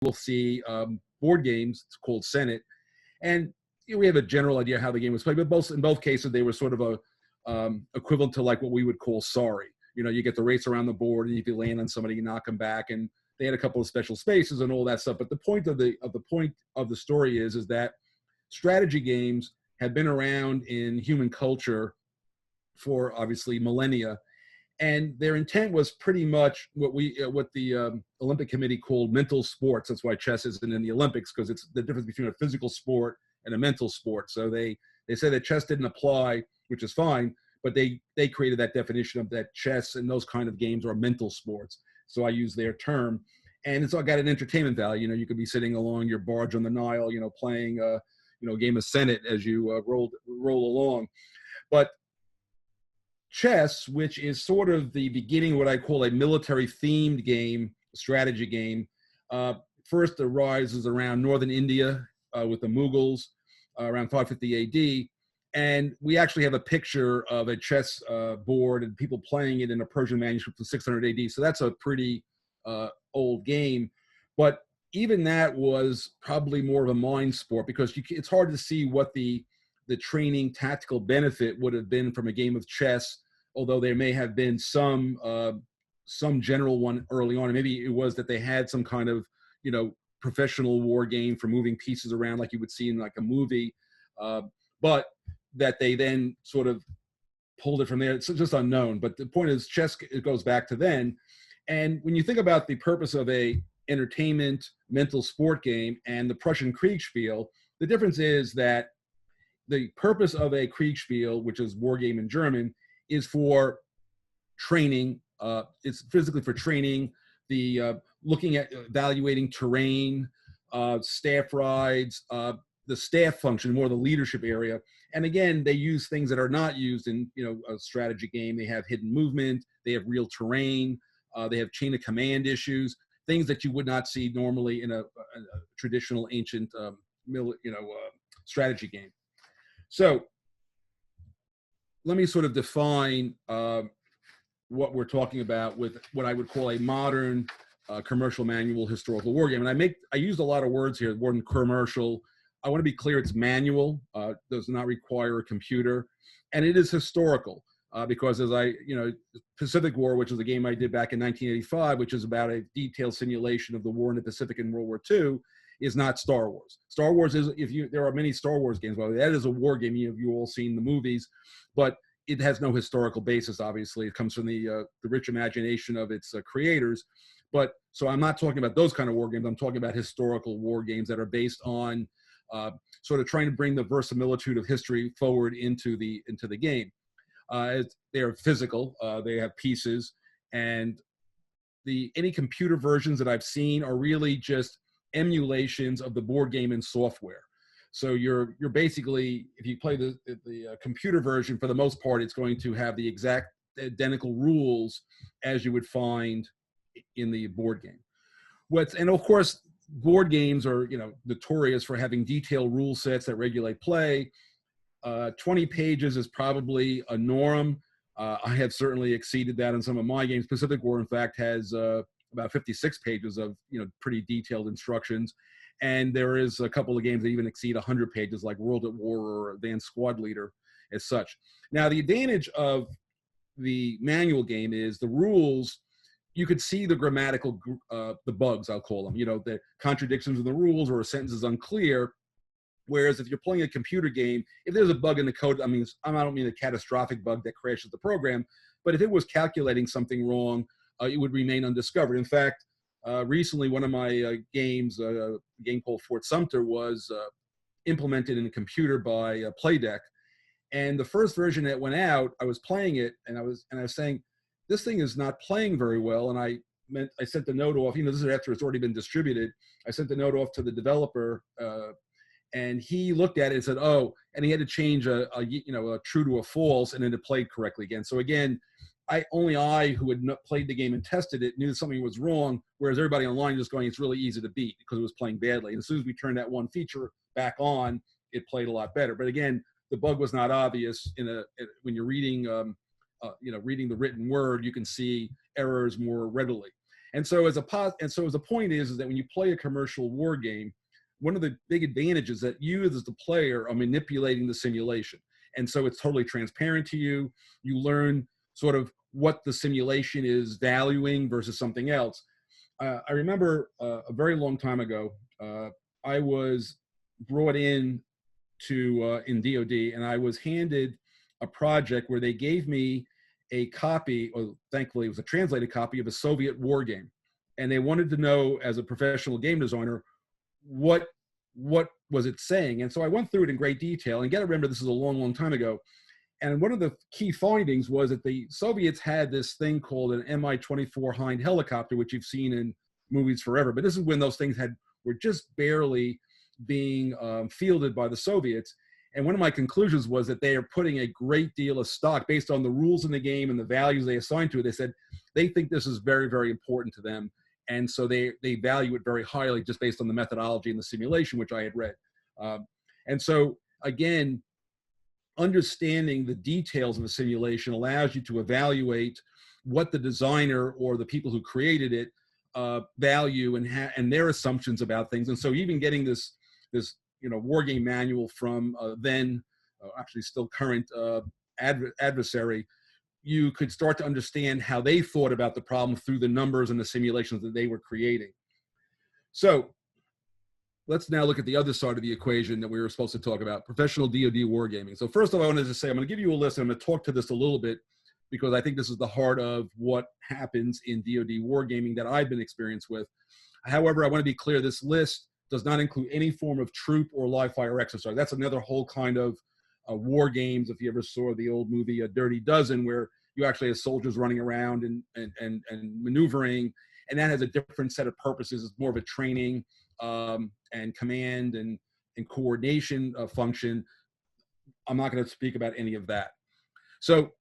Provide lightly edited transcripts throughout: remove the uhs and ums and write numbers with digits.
will see board games. It's called Senate, and we have a general idea how the game was played. But in both cases, they were sort of a equivalent to like what we would call Sorry. You get the race around the board, and if you land on somebody, you knock them back. And they had a couple of special spaces and all that stuff. But the point of the story is that strategy games have been around in human culture for obviously millennia, and their intent was pretty much what the Olympic Committee called mental sports. That's why chess isn't in the Olympics, because it's the difference between a physical sport and a mental sport. So they say that chess didn't apply, which is fine, but they created that definition of that chess and those kind of games are mental sports. So I use their term, and it's all got an entertainment value. You could be sitting along your barge on the Nile, playing a game of Senate as you roll along. But chess, which is sort of the beginning of what I call a military-themed game, strategy game, first arises around northern India with the Mughals around 550 AD. And we actually have a picture of a chess board and people playing it in a Persian manuscript from 600 AD. So that's a pretty old game. But even that was probably more of a mind sport, because it's hard to see what the training tactical benefit would have been from a game of chess, although there may have been some general one early on. And maybe it was that they had some kind of, professional war game for moving pieces around like you would see in like a movie. But that they then sort of pulled it from there. It's just unknown. But the point is, chess, it goes back to then. And when you think about the purpose of a entertainment mental sport game and the Prussian Kriegspiel, the difference is that the purpose of a Kriegspiel, which is war game in German, is for training. It's physically for training, looking at evaluating terrain, staff rides, the staff function, more the leadership area. And again, they use things that are not used in a strategy game. They have hidden movement, they have real terrain, they have chain of command issues, things that you would not see normally in a traditional ancient strategy game. So let me sort of define what we're talking about with what I would call a modern commercial manual historical war game. And I used a lot of words here, the word commercial. I want to be clear, it's manual, does not require a computer, and it is historical because as Pacific War, which is a game I did back in 1985, which is about a detailed simulation of the war in the Pacific in World War II, is not Star Wars. Star Wars is, there are many Star Wars games, by the way, that is a war game. You've all seen the movies, but it has no historical basis, obviously. It comes from the rich imagination of its creators. But so I'm not talking about those kind of war games. I'm talking about historical war games that are based on sort of trying to bring the verisimilitude of history forward into the game. They're physical. They have pieces, and any computer versions that I've seen are really just emulations of the board game in software. So you're basically, if you play the computer version, for the most part, it's going to have the exact identical rules as you would find in the board game. And of course, board games are notorious for having detailed rule sets that regulate play. 20 pages is probably a norm. I have certainly exceeded that in some of my games. Pacific War, in fact, has about 56 pages of pretty detailed instructions. And there is a couple of games that even exceed 100 pages, like World at War or Advanced Squad Leader as such. Now, the advantage of the manual game is the rules, you could see the grammatical, the bugs, I'll call them, the contradictions in the rules or a sentence is unclear. Whereas if you're playing a computer game, if there's a bug in the code, I don't mean a catastrophic bug that crashes the program, but if it was calculating something wrong, it would remain undiscovered. In fact, recently, one of my games, a game called Fort Sumter, was implemented in a computer by Playdeck. And the first version that went out, I was playing it, and I was saying, this thing is not playing very well. And I sent the note off. This is after it's already been distributed. I sent the note off to the developer, and he looked at it and said, "Oh," and he had to change a true to a false, and then it played correctly again. So again, only I who had played the game and tested it knew something was wrong, whereas everybody online was going, it's really easy to beat because it was playing badly. And as soon as we turned that one feature back on, it played a lot better. But again, the bug was not obvious when you're reading, reading the written word, you can see errors more readily. And so as a point is that when you play a commercial war game, one of the big advantages is that you as the player are manipulating the simulation. And so it's totally transparent to you. You learn sort of what the simulation is valuing versus something else. I remember a very long time ago, I was brought in to in DoD, and I was handed a project where they gave me a copy, or thankfully it was a translated copy of a Soviet war game. And they wanted to know, as a professional game designer, what was it saying? And so I went through it in great detail. And you got to remember, this is a long, long time ago. And one of the key findings was that the Soviets had this thing called an Mi-24 Hind helicopter, which you've seen in movies forever. But this is when those things were just barely being fielded by the Soviets. And one of my conclusions was that they are putting a great deal of stock based on the rules in the game and the values they assign to it. They said they think this is very, very important to them. And so they value it very highly just based on the methodology and the simulation, which I had read. And so, again, understanding the details of a simulation allows you to evaluate what the designer or the people who created it value and their assumptions about things. And so even getting this war game manual from then actually still current adversary, you could start to understand how they thought about the problem through the numbers and the simulations that they were creating. So let's now look at the other side of the equation that we were supposed to talk about, professional DoD wargaming. So first of all, I wanted to say, I'm going to give you a list, and I'm going to talk to this a little bit because I think this is the heart of what happens in DoD wargaming that I've been experienced with. However, I want to be clear, this list does not include any form of troop or live fire exercise. That's another whole kind of war games. If you ever saw the old movie Dirty Dozen, where you actually have soldiers running around and maneuvering, and that has a different set of purposes. It's more of a training and command and coordination function. I'm not going to speak about any of that. So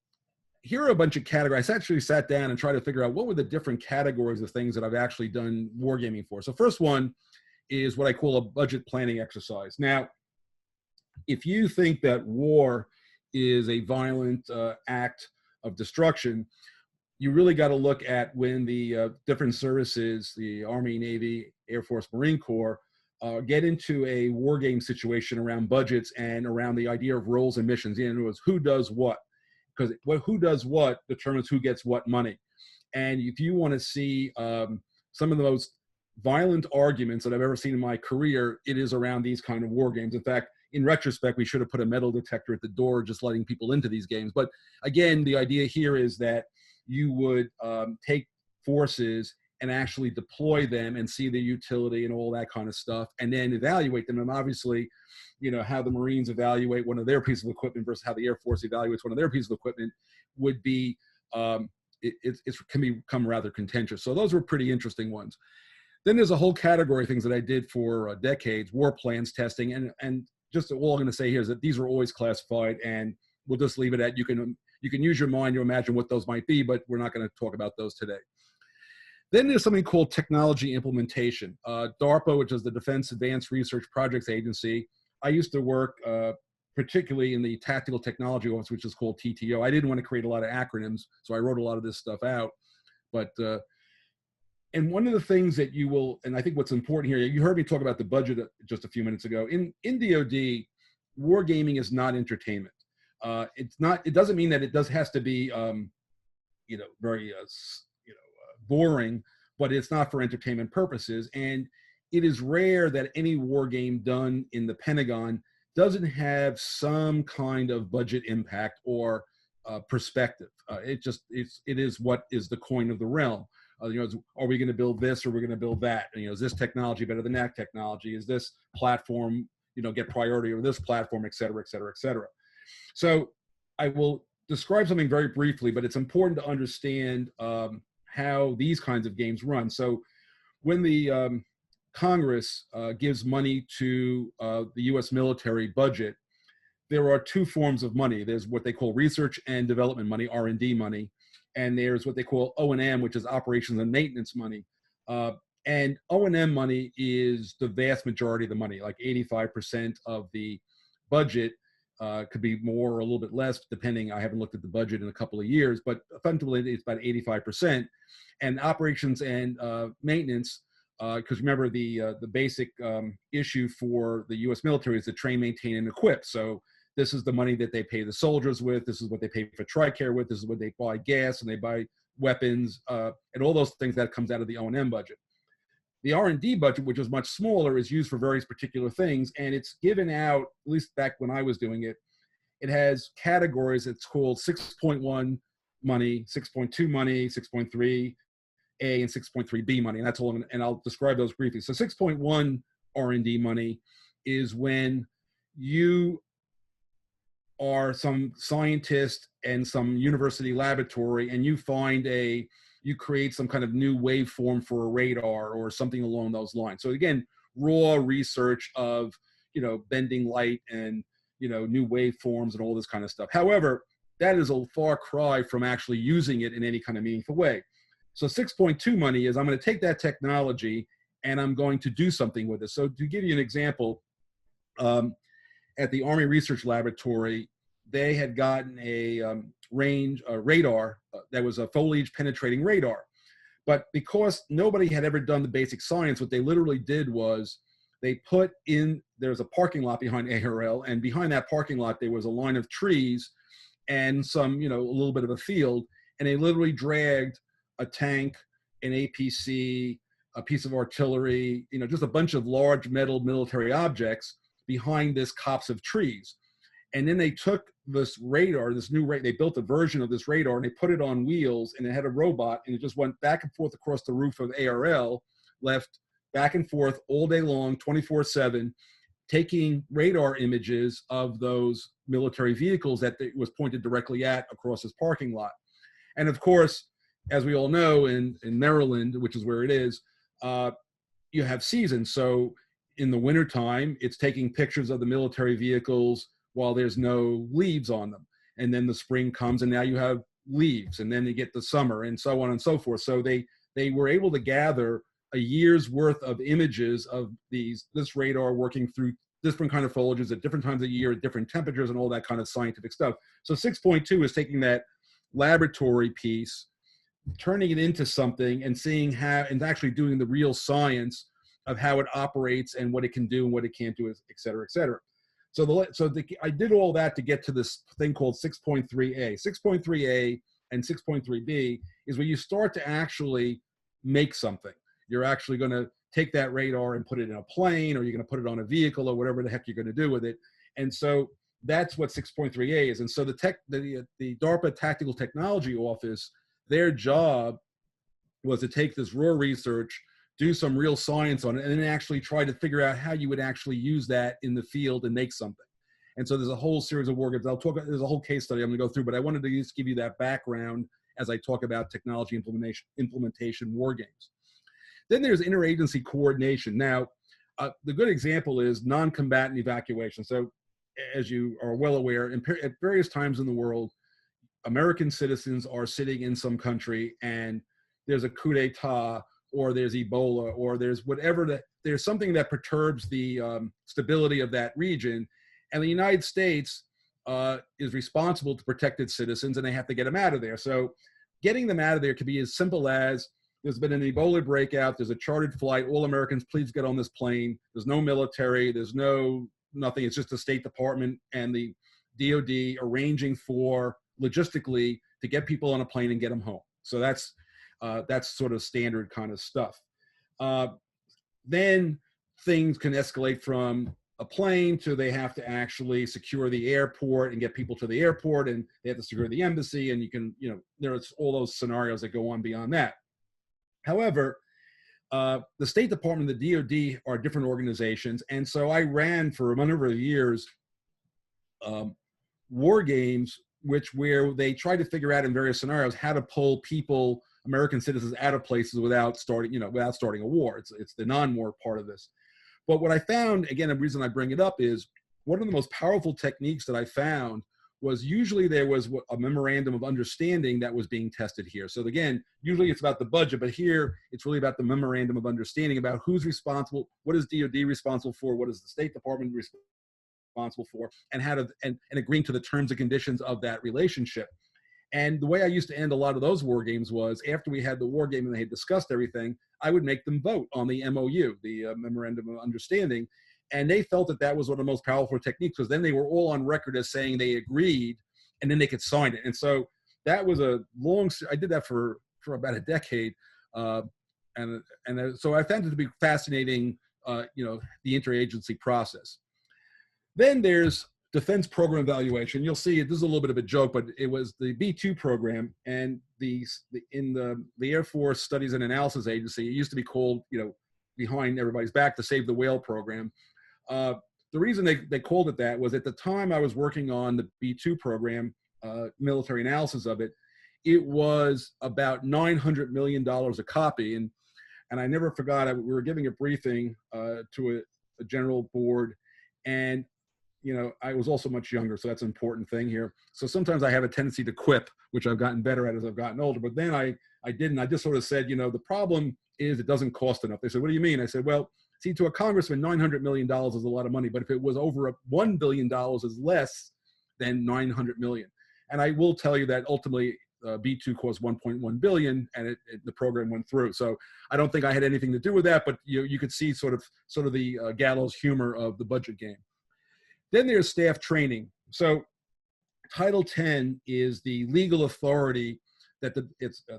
here are a bunch of categories. I actually sat down and tried to figure out what were the different categories of things that I've actually done wargaming for. So first one is what I call a budget planning exercise. Now, if you think that war is a violent act of destruction, you really got to look at when the different services, the Army, Navy, Air Force, Marine Corps, get into a war game situation around budgets and around the idea of roles and missions. In other words, who does what? Because who does what determines who gets what money. And if you want to see some of the most violent arguments that I've ever seen in my career, it is around these kind of war games. In fact, in retrospect, we should have put a metal detector at the door just letting people into these games. But again, the idea here is that you would take forces and actually deploy them and see the utility and all that kind of stuff, and then evaluate them. And obviously, you know, how the Marines evaluate one of their pieces of equipment versus how the Air Force evaluates one of their pieces of equipment would be, it can become rather contentious. So those were pretty interesting ones. Then there's a whole category of things that I did for decades, war plans testing. And just all I'm going to say here is that these were always classified, and we'll just leave it at you can use your mind to imagine what those might be, but we're not going to talk about those today. Then there's something called technology implementation. DARPA, which is the Defense Advanced Research Projects Agency. I used to work particularly in the Tactical Technology Office, which is called TTO. I didn't want to create a lot of acronyms, so I wrote a lot of this stuff out. But and one of the things that you will, and I think what's important here, you heard me talk about the budget just a few minutes ago. In DoD, wargaming is not entertainment. It's not. It doesn't mean that it has to be, very, boring, but it's not for entertainment purposes. And it is rare that any war game done in the Pentagon doesn't have some kind of budget impact or perspective. It is what is the coin of the realm. Are we going to build this or we're going to build that? And, is this technology better than that technology? Is this platform, get priority over this platform, et cetera, et cetera, et cetera. So I will describe something very briefly, but it's important to understand how these kinds of games run. So when the Congress gives money to the U.S. military budget, there are two forms of money. There's what they call research and development money, R&D money, and there's what they call O&M, which is operations and maintenance money. And O&M money is the vast majority of the money, like 85% of the budget Could be more or a little bit less, depending. I haven't looked at the budget in a couple of years, but effectively it's about 85%. And operations and maintenance, because remember the basic issue for the U.S. military is to train, maintain, and equip. So this is the money that they pay the soldiers with. This is what they pay for TRICARE with. This is what they buy gas and they buy weapons and all those things that comes out of the O&M budget. The R&D budget, which is much smaller, is used for various particular things, and it's given out, at least back when I was doing it, it has categories. It's called 6.1 money, 6.2 money, 6.3 A, and 6.3 B money, and that's all. And I'll describe those briefly. So 6.1 R&D money is when you are some scientist and some university laboratory, and you find you create some kind of new waveform for a radar or something along those lines. So again, raw research of, bending light and, new waveforms and all this kind of stuff. However, that is a far cry from actually using it in any kind of meaningful way. So 6.2 money is I'm going to take that technology and I'm going to do something with it. So to give you an example, at the Army Research Laboratory, they had gotten a radar that was a foliage penetrating radar. But because nobody had ever done the basic science, what they literally did was they put in, there's a parking lot behind ARL, and behind that parking lot, there was a line of trees and some, a little bit of a field, and they literally dragged a tank, an APC, a piece of artillery, just a bunch of large metal military objects behind this copse of trees. And then they took this radar, they built a version of this radar, and they put it on wheels, and it had a robot, and it just went back and forth across the roof of ARL, left back and forth all day long, 24/7, taking radar images of those military vehicles that it was pointed directly at across this parking lot. And of course, as we all know, in Maryland, which is where it is, you have seasons. So in the wintertime, it's taking pictures of the military vehicles while there's no leaves on them. And then the spring comes and now you have leaves, and then you get the summer and so on and so forth. So they were able to gather a year's worth of images of this radar working through different kind of foliages at different times of year, at different temperatures, and all that kind of scientific stuff. So 6.2 is taking that laboratory piece, turning it into something and seeing how, and actually doing the real science of how it operates and what it can do and what it can't do, et cetera, et cetera. So I did all that to get to this thing called 6.3A. 6.3A and 6.3B is where you start to actually make something. You're actually going to take that radar and put it in a plane, or you're going to put it on a vehicle, or whatever the heck you're going to do with it. And so that's what 6.3A is. And so the DARPA Tactical Technology Office, their job was to take this raw research, do some real science on it, and then actually try to figure out how you would actually use that in the field and make something. And so there's a whole series of Wargames. There's a whole case study I'm going to go through, but I wanted to just give you that background as I talk about technology implementation Wargames. Then there's interagency coordination. Now, the good example is non-combatant evacuation. So as you are well aware, at various times in the world, American citizens are sitting in some country and there's a coup d'etat, or there's Ebola, or there's whatever, there's something that perturbs the stability of that region. And the United States is responsible to protect its citizens, and they have to get them out of there. So getting them out of there could be as simple as, there's been an Ebola breakout, there's a chartered flight, all Americans, please get on this plane. There's no military, there's nothing, it's just the State Department and the DOD arranging for, logistically, to get people on a plane and get them home. So that's sort of standard kind of stuff. Then things can escalate from a plane to they have to actually secure the airport and get people to the airport, and they have to secure the embassy, and there's all those scenarios that go on beyond that. However, the State Department and the DOD are different organizations, and so I ran for a number of years Wargames, where they try to figure out in various scenarios how to pull people, American citizens, out of places without starting a war. It's the non-war part of this. But what I found, again, the reason I bring it up is one of the most powerful techniques that I found was usually there was a memorandum of understanding that was being tested here. So again, usually it's about the budget, but here it's really about the memorandum of understanding about who's responsible, what is DOD responsible for, what is the State Department responsible responsible for, and how to and agreeing to the terms and conditions of that relationship. And the way I used to end a lot of those war games was after we had the war game and they had discussed everything, I would make them vote on the MOU, the Memorandum of Understanding. And they felt that that was one of the most powerful techniques, because then they were all on record as saying they agreed, and then they could sign it. And so that was a long, I did that for about a decade. So I found it to be fascinating, you know, the interagency process. Then there's defense program evaluation. You'll see this is a little bit of a joke, but it was the B2 program, and in the Air Force Studies and Analysis Agency, it used to be called, you know, behind everybody's back, the Save the Whale program. The reason they called it that was at the time I was working on the B2 program, military analysis of it, it was about $900 million a copy. And I never forgot, we were giving a briefing to a general board, and you know, I was also much younger, so that's an important thing here. So sometimes I have a tendency to quip, which I've gotten better at as I've gotten older. But then I didn't. I just sort of said, you know, the problem is it doesn't cost enough. They said, what do you mean? I said, well, see, to a congressman, $900 million is a lot of money. But if it was over $1 billion is less than $900 million. And I will tell you that ultimately B2 cost $1.1 billion, and the program went through. So I don't think I had anything to do with that, but you could see sort of the gallows humor of the budget game. Then there's staff training. So Title 10 is the legal authority that the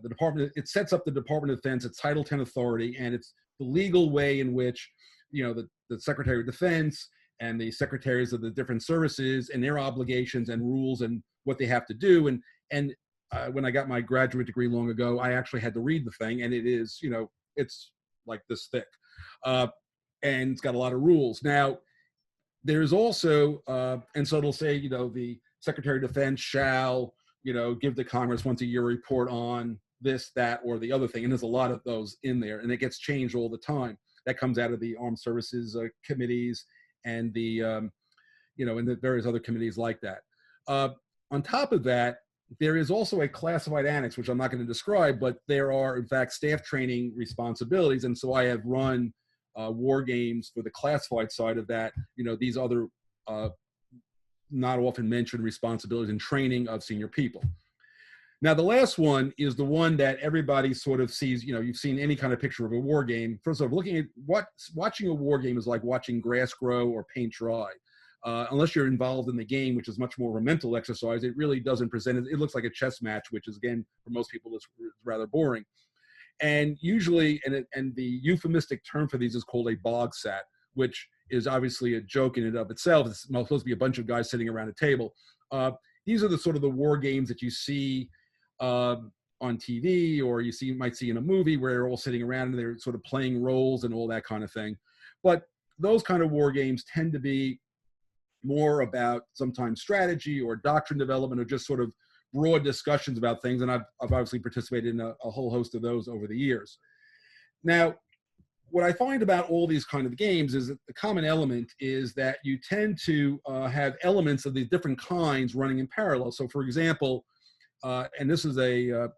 department, it sets up the Department of Defense, it's Title 10 authority, and it's the legal way in which, you know, the Secretary of Defense and the secretaries of the different services and their obligations and rules and what they have to do. And when I got my graduate degree long ago, I actually had to read the thing, and it is, you know, it's like this thick, and it's got a lot of rules. Now, there's also, and so it'll say, you know, the Secretary of Defense shall, you know, give the Congress once a year report on this, that, or the other thing. And there's a lot of those in there, and it gets changed all the time. That comes out of the Armed Services committees and the, you know, and the various other committees like that. On top of that, there is also a classified annex, which I'm not going to describe, but there are, in fact, staff training responsibilities. And so I have run war games for the classified side of that, you know, these other not often mentioned responsibilities and training of senior people. Now, the last one is the one that everybody sort of sees. You know, you've seen any kind of picture of a war game. First of all, looking at watching a war game is like watching grass grow or paint dry. Unless you're involved in the game, which is much more of a mental exercise, it really doesn't present it. It looks like a chess match, which is, again, for most people, it's rather boring. And usually, and the euphemistic term for these is called a bog sat, which is obviously a joke in and of itself. It's supposed to be a bunch of guys sitting around a table. These are the sort of the war games that you see on TV, or you might see in a movie where they're all sitting around and they're sort of playing roles and all that kind of thing. But those kind of war games tend to be more about sometimes strategy or doctrine development, or just sort of broad discussions about things. And I've obviously participated in a whole host of those over the years. Now, what I find about all these kind of games is that the common element is that you tend to have elements of these different kinds running in parallel. So for example, and this is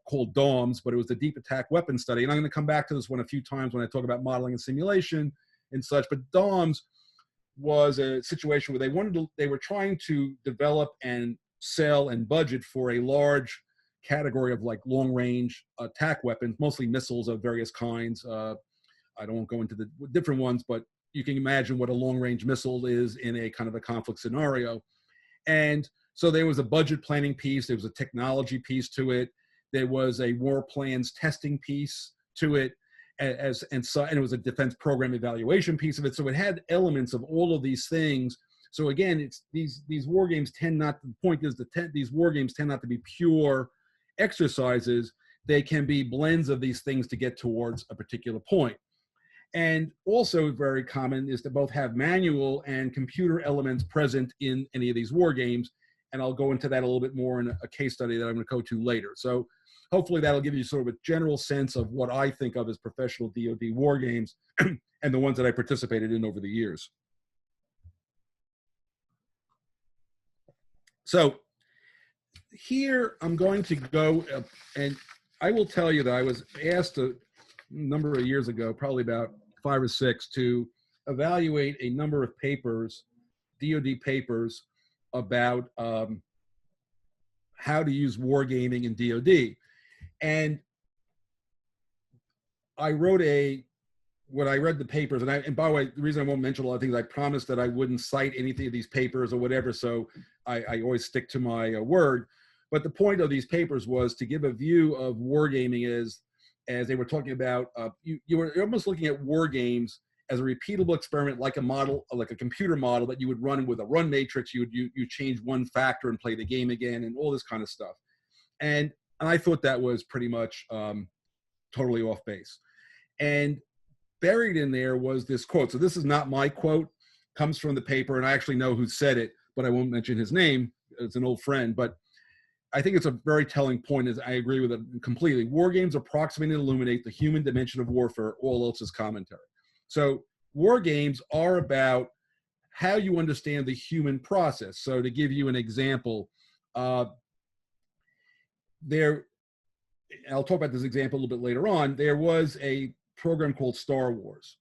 called DOMS, but it was the Deep Attack Weapon Study. And I'm going to come back to this one a few times when I talk about modeling and simulation and such. But DOMS was a situation where they were trying to develop and sell and budget for a large category of like long-range attack weapons, mostly missiles of various kinds. I don't go into the different ones, but you can imagine what a long-range missile is in a kind of a conflict scenario. And so there was a budget planning piece, there was a technology piece to it, there was a war plans testing piece to it, and it was a defense program evaluation piece of it. So it had elements of all of these things. So again, it's these war games tend not. The point is these war games tend not to be pure exercises. They can be blends of these things to get towards a particular point. And also very common is to both have manual and computer elements present in any of these war games. And I'll go into that a little bit more in a case study that I'm going to go to later. So hopefully that'll give you sort of a general sense of what I think of as professional DoD war games and the ones that I participated in over the years. So here I'm going to go, and I will tell you that I was asked a number of years ago, probably about 5 or 6, to evaluate a number of papers DoD papers about how to use wargaming in DoD. And I wrote when I read the papers, and by the way, the reason I won't mention a lot of things, I promised that I wouldn't cite anything of these papers or whatever, so I always stick to my word. But the point of these papers was to give a view of wargaming as they were talking about, you were almost looking at war games as a repeatable experiment, like a model, like a computer model that you would run with a run matrix. You change one factor and play the game again and all this kind of stuff. And I thought that was pretty much totally off base. And buried in there was this quote. So this is not my quote, comes from the paper, and I actually know who said it, but I won't mention his name. It's an old friend, but I think it's a very telling point, as I agree with it completely. War games approximate and illuminate the human dimension of warfare, all else is commentary. So war games are about how you understand the human process. So to give you an example, I'll talk about this example a little bit later on. There was a program called Star Wars,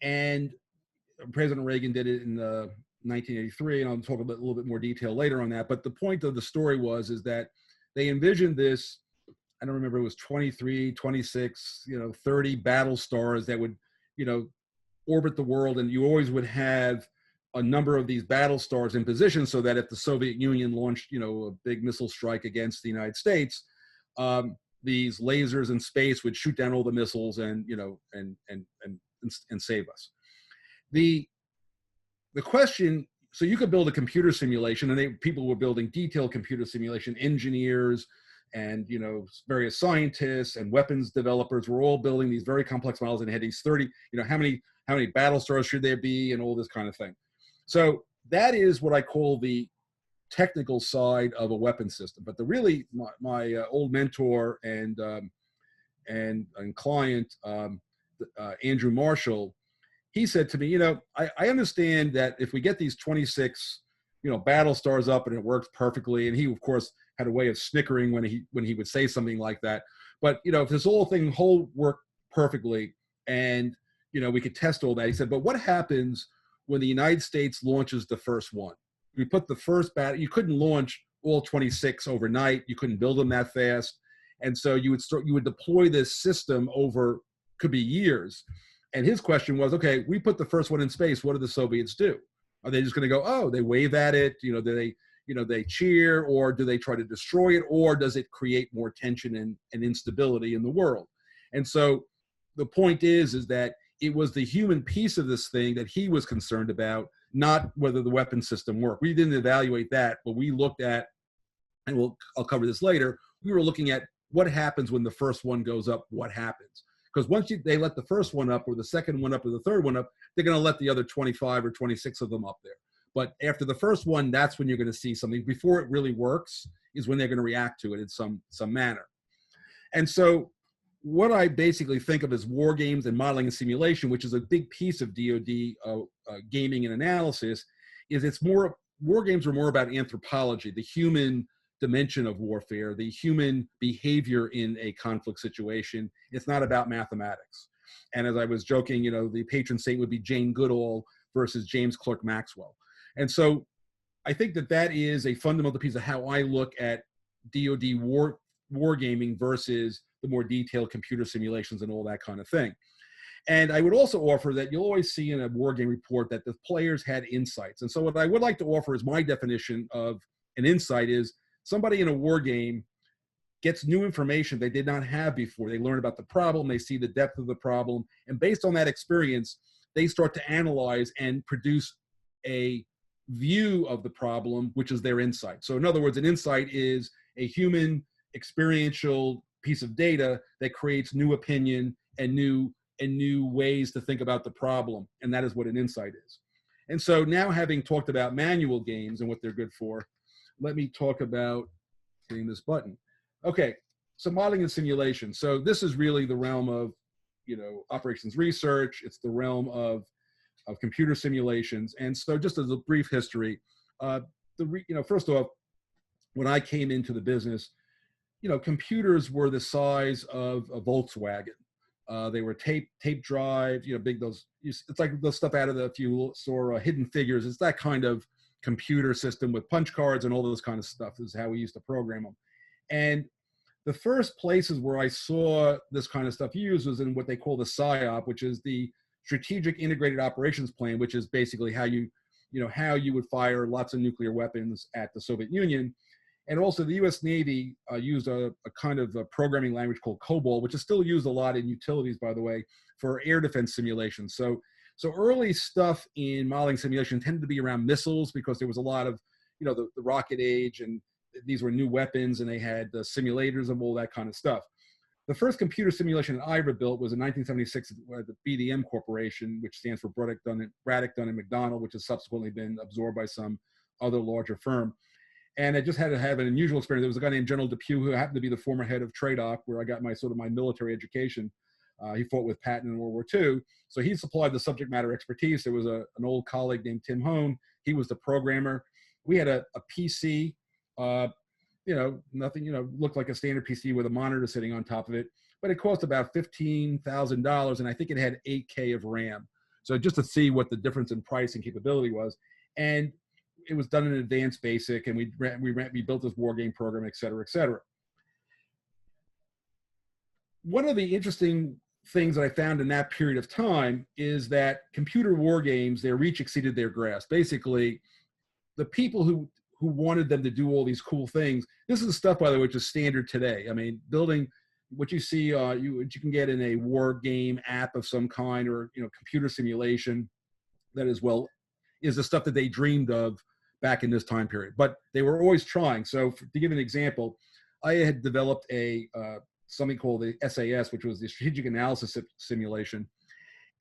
and President Reagan did it in 1983, and I'll talk a little bit more detail later on that. But the point of the story is that they envisioned this, I don't remember, it was 23, 26, 30 battle stars that would, orbit the world, and you always would have a number of these battle stars in position so that if the Soviet Union launched, a big missile strike against the United States, these lasers in space would shoot down all the missiles and save us. The question, so you could build a computer simulation, and people were building detailed computer simulation. Engineers and various scientists and weapons developers were all building these very complex models, and had these 30, how many battle stars should there be, and all this kind of thing. So that is what I call the technical side of a weapon system. But my old mentor and client, Andrew Marshall, he said to me, I understand that if we get these 26, battle stars up and it works perfectly, and he of course had a way of snickering when he would say something like that. But if this whole work perfectly, and we could test all that, he said, but what happens when the United States launches the first one? We put the first battle, you couldn't launch all 26 overnight. You couldn't build them that fast. And so you would deploy this system over, could be years. And his question was, okay, we put the first one in space. What do the Soviets do? Are they just going to go, oh, they wave at it? Do they cheer, or do they try to destroy it? Or does it create more tension and instability in the world? And so the point is that it was the human piece of this thing that he was concerned about, not whether the weapon system worked. We didn't evaluate that, but we looked at, and I'll cover this later, we were looking at what happens when the first one goes up, what happens. Because once they let the first one up, or the second one up, or the third one up, they're going to let the other 25 or 26 of them up there. But after the first one, that's when you're going to see something. Before it really works is when they're going to react to it in some manner. And so what I basically think of as war games and modeling and simulation, which is a big piece of DoD gaming and analysis, is war games are more about anthropology, the human dimension of warfare, the human behavior in a conflict situation. It's not about mathematics. And as I was joking, the patron saint would be Jane Goodall versus James Clerk Maxwell. And so I think that is a fundamental piece of how I look at DoD wargaming versus the more detailed computer simulations and all that kind of thing. And I would also offer that you'll always see in a wargame report that the players had insights. And so what I would like to offer as my definition of an insight is somebody in a war game gets new information they did not have before. They learn about the problem, they see the depth of the problem, and based on that experience, they start to analyze and produce a view of the problem, which is their insight. So in other words, an insight is a human experiential piece of data that creates new opinion and new ways to think about the problem, and that is what an insight is. And so now, having talked about manual games and what they're good for, let me talk about hitting this button. Okay, so modeling and simulation. So this is really the realm of, operations research. It's the realm of computer simulations. And so just as a brief history, first off, when I came into the business, computers were the size of a Volkswagen. They were tape drive, big those. It's like the stuff out of if you saw Hidden Figures. It's that kind of computer system with punch cards and all this kind of stuff. This is how we used to program them. And the first places where I saw this kind of stuff used was in what they call the PSYOP, which is the Strategic Integrated Operations Plan, which is basically how how you would fire lots of nuclear weapons at the Soviet Union. And also the US Navy used a kind of a programming language called COBOL, which is still used a lot in utilities, by the way, for air defense simulations. So early stuff in modeling simulation tended to be around missiles because there was a lot of, the rocket age, and these were new weapons, and they had the simulators and all that kind of stuff. The first computer simulation that I ever built was in 1976 at the BDM Corporation, which stands for Braddock, Dunn and McDonald, which has subsequently been absorbed by some other larger firm. And I just had to have an unusual experience. There was a guy named General Depew who happened to be the former head of TRADOC, where I got my military education. He fought with Patton in World War II. So he supplied the subject matter expertise. There was an old colleague named Tim Hone. He was the programmer. We had a PC, nothing, looked like a standard PC with a monitor sitting on top of it, but it cost about $15,000, and I think it had 8K of RAM. So just to see what the difference in price and capability was. And it was done in advanced basic, and we built this war game program, et cetera, et cetera. One of the interesting things that I found in that period of time is that computer war games, their reach exceeded their grasp. Basically, the people who wanted them to do all these cool things, this is the stuff, by the way, which is standard today. I mean, building what you see, what you can get in a war game app of some kind, or computer simulation, that is the stuff that they dreamed of back in this time period. But they were always trying. So to give an example, I had developed something called the SAS, which was the Strategic Analysis Simulation.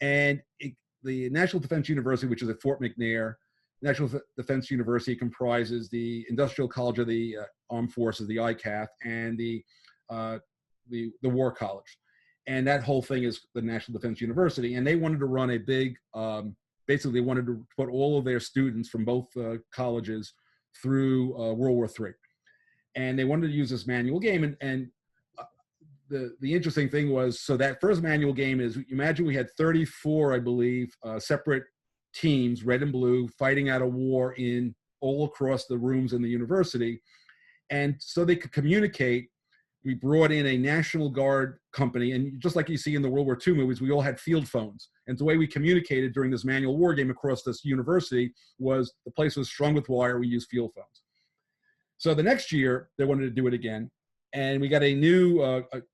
And the National Defense University, which is at Fort McNair, National Defense University comprises the Industrial College of the Armed Forces, the ICAF, and the War College. And that whole thing is the National Defense University. And they wanted to run a big, basically they wanted to put all of their students from both colleges through World War III. And they wanted to use this manual game. And the interesting thing was, so that first manual game is, imagine we had 34, I believe, separate teams, red and blue, fighting out a war all across the rooms in the university. And so they could communicate, we brought in a National Guard company, and just like you see in the World War II movies, we all had field phones. And the way we communicated during this manual war game across this university was, the place was strung with wire, we used field phones. So the next year, they wanted to do it again. And we got a new,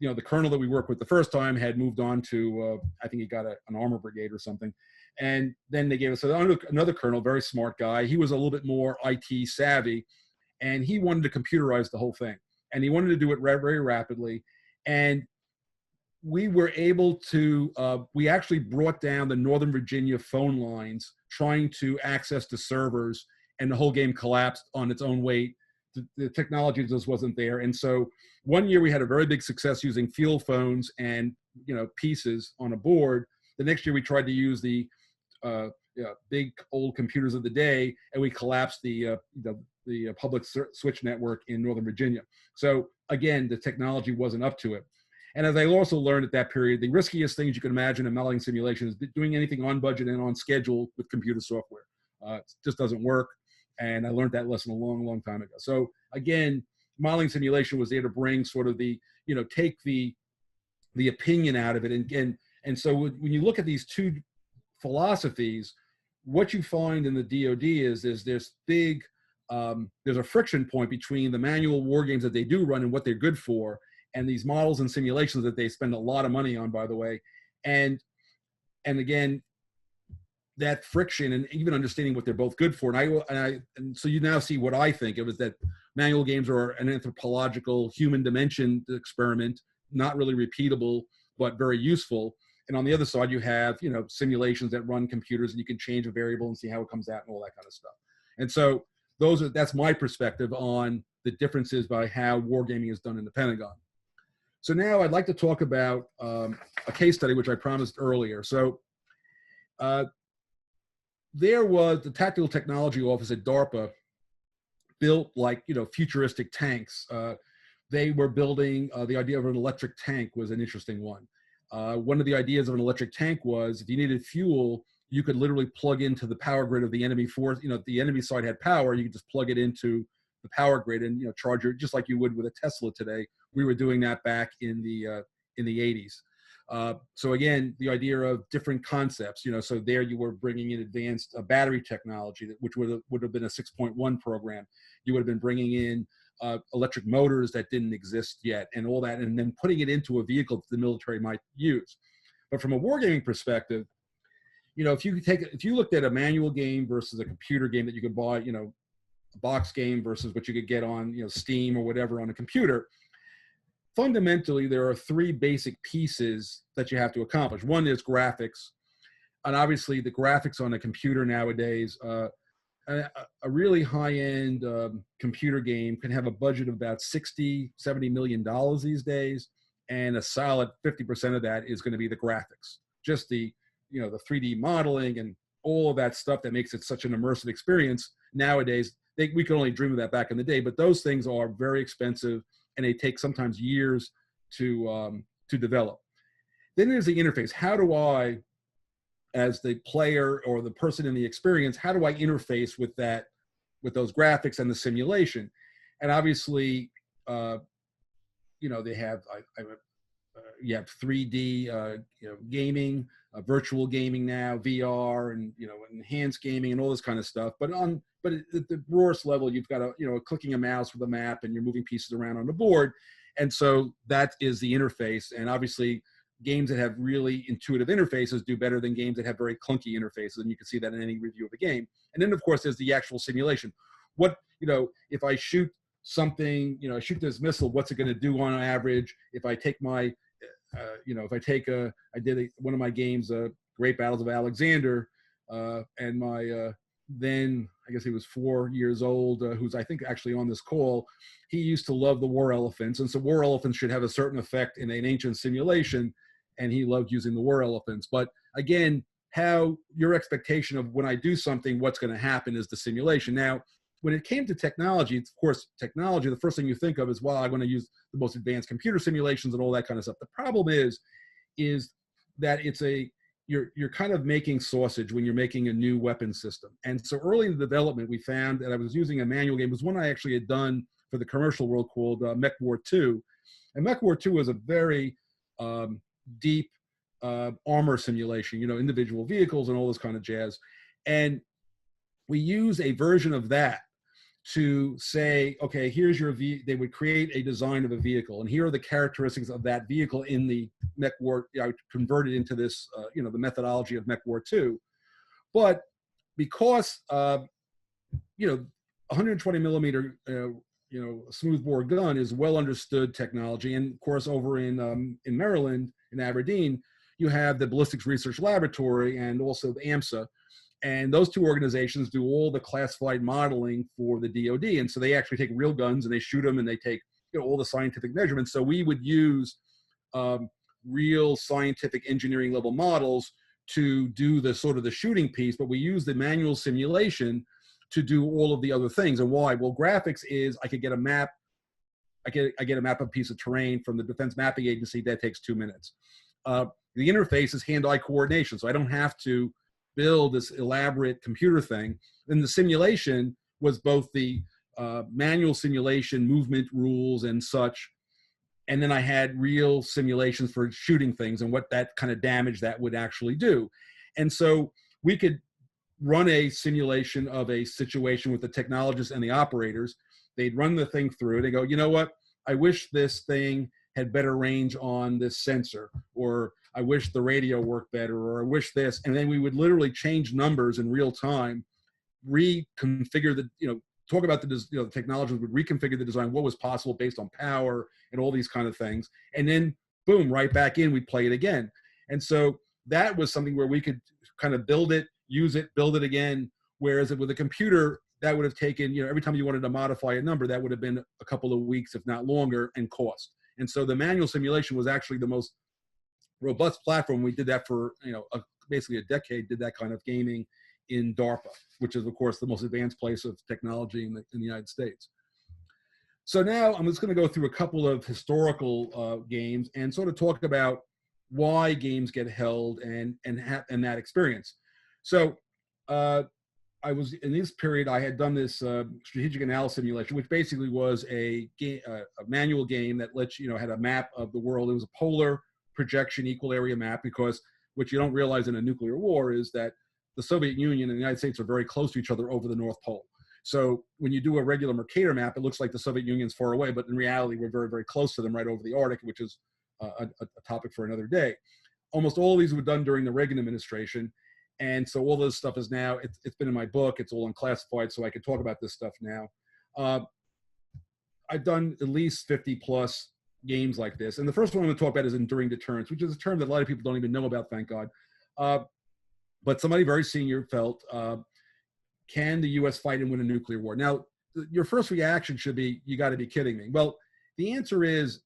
the colonel that we worked with the first time had moved on to, I think he got an armor brigade or something. And then they gave us another colonel, very smart guy. He was a little bit more IT savvy, and he wanted to computerize the whole thing. And he wanted to do it very rapidly. And we were able to, we actually brought down the Northern Virginia phone lines trying to access the servers, and the whole game collapsed on its own weight. The technology just wasn't there. And so one year we had a very big success using field phones and pieces on a board. The next year we tried to use the big old computers of the day, and we collapsed the public switch network in Northern Virginia. So again, the technology wasn't up to it. And as I also learned at that period, the riskiest things you can imagine in modeling simulation is doing anything on budget and on schedule with computer software. It just doesn't work. And I learned that lesson a long, long time ago. So again, modeling simulation was there to bring sort of take the opinion out of it. And so when you look at these two philosophies, what you find in the DoD is there's a friction point between the manual war games that they do run and what they're good for, and these models and simulations that they spend a lot of money on, by the way. And again, that friction and even understanding what they're both good for. And so you now see what I think. It was that manual games are an anthropological human dimension experiment, not really repeatable, but very useful. And on the other side, you have, simulations that run computers, and you can change a variable and see how it comes out and all that kind of stuff. And so that's my perspective on the differences by how wargaming is done in the Pentagon. So now I'd like to talk about a case study, which I promised earlier. So there was the Tactical Technology Office at DARPA built futuristic tanks. They were building, the idea of an electric tank was an interesting one. One of the ideas of an electric tank was if you needed fuel, you could literally plug into the power grid of the enemy force. You know, if the enemy side had power, you could just plug it into the power grid and, you know, charge it just like you would with a Tesla today. We were doing that back in the 80s. So again, the idea of different concepts, you know, so there you were bringing in advanced battery technology, which would have been a 6.1 program. You would have been bringing in electric motors that didn't exist yet and all that, and then putting it into a vehicle that the military might use. But from a wargaming perspective, you know, if you looked at a manual game versus a computer game that you could buy, you know, a box game versus what you could get on, you know, Steam or whatever on a computer, fundamentally, there are three basic pieces that you have to accomplish. One is graphics. And obviously, the graphics on a computer nowadays, a really high-end computer game can have a budget of about $60–70 million these days. And a solid 50% of that is going to be the graphics. Just the, you know, the 3D modeling and all of that stuff that makes it such an immersive experience. Nowadays, we could only dream of that back in the day, but those things are very expensive and they take sometimes years to develop. Then there's the interface. How do I, as the player or the person in the experience, how do I interface with that, with those graphics and the simulation? And obviously, you know, they have you have 3D you know, gaming, virtual gaming now, VR, and, you know, enhanced gaming and all this kind of stuff. But at the rawest level, you've got clicking a mouse with a map and you're moving pieces around on the board. And so that is the interface. And obviously games that have really intuitive interfaces do better than games that have very clunky interfaces. And you can see that in any review of a game. And then of course, there's the actual simulation. What, you know, if I shoot something, you know, I shoot this missile, what's it going to do on average? If I take my, you know, if I take one of my games, Great Battles of Alexander, and my, then I guess he was 4 years old, who's I think actually on this call, he used to love the war elephants. And so war elephants should have a certain effect in an ancient simulation. And he loved using the war elephants. But again, how your expectation of when I do something, what's going to happen is the simulation. Now, when it came to technology, of course, technology, the first thing you think of is, well, I'm going to use the most advanced computer simulations and all that kind of stuff. The problem is that you're kind of making sausage when you're making a new weapon system. And so early in the development, we found that I was using a manual game. It was one I actually had done for the commercial world called Mech War 2. And Mech War 2 was a very deep armor simulation, you know, individual vehicles and all this kind of jazz. And we use a version of that to say, okay, here's your they would create a design of a vehicle, and here are the characteristics of that vehicle in the Mech War. I converted into this, you know, the methodology of Mech War 2. But because, you know, 120 millimeter, you know, smoothbore gun is well understood technology, and of course, over in Maryland, in Aberdeen, you have the Ballistics Research Laboratory and also the AMSA. And those two organizations do all the classified modeling for the DoD. And so they actually take real guns and they shoot them and they take, you know, all the scientific measurements. So we would use real scientific engineering level models to do the sort of the shooting piece, but we use the manual simulation to do all of the other things. And why? Well, graphics is I could get a map. I get a map of a piece of terrain from the Defense Mapping Agency. That takes 2 minutes. The interface is hand-eye coordination. So I don't have to build this elaborate computer thing. And the simulation was both the manual simulation, movement rules and such. And then I had real simulations for shooting things and what that kind of damage that would actually do. And so we could run a simulation of a situation with the technologists and the operators. They'd run the thing through. They go, you know what? I wish this thing had better range on this sensor, or I wish the radio worked better, or I wish this. And then we would literally change numbers in real time, reconfigure the, you know, talk about the, you know, the technology would reconfigure the design, what was possible based on power and all these kind of things. And then boom, right back in, we'd play it again. And so that was something where we could kind of build it, use it, build it again. Whereas with a computer, that would have taken, you know, every time you wanted to modify a number, that would have been a couple of weeks, if not longer, and cost. And so the manual simulation was actually the most robust platform. We did that for, you know, basically a decade, did that kind of gaming in DARPA, which is, of course, the most advanced place of technology in the United States. So now I'm just going to go through a couple of historical games and sort of talk about why games get held and that experience. So I was in this period, I had done this strategic analysis simulation, which basically was a manual game that lets you, had a map of the world. It was a polar projection equal area map, because what you don't realize in a nuclear war is that the Soviet Union and the United States are very close to each other over the North Pole. So when you do a regular Mercator map, it looks like the Soviet Union's far away, but in reality, we're very, very close to them right over the Arctic, which is a topic for another day. Almost all of these were done during the Reagan administration. And so all this stuff is now, it's been in my book, it's all unclassified, so I can talk about this stuff now. I've done at least 50 plus games like this. And the first one I'm gonna talk about is enduring deterrence, which is a term that a lot of people don't even know about, thank God. But somebody very senior felt, can the US fight and win a nuclear war? Now, your first reaction should be, you gotta be kidding me. Well, the answer is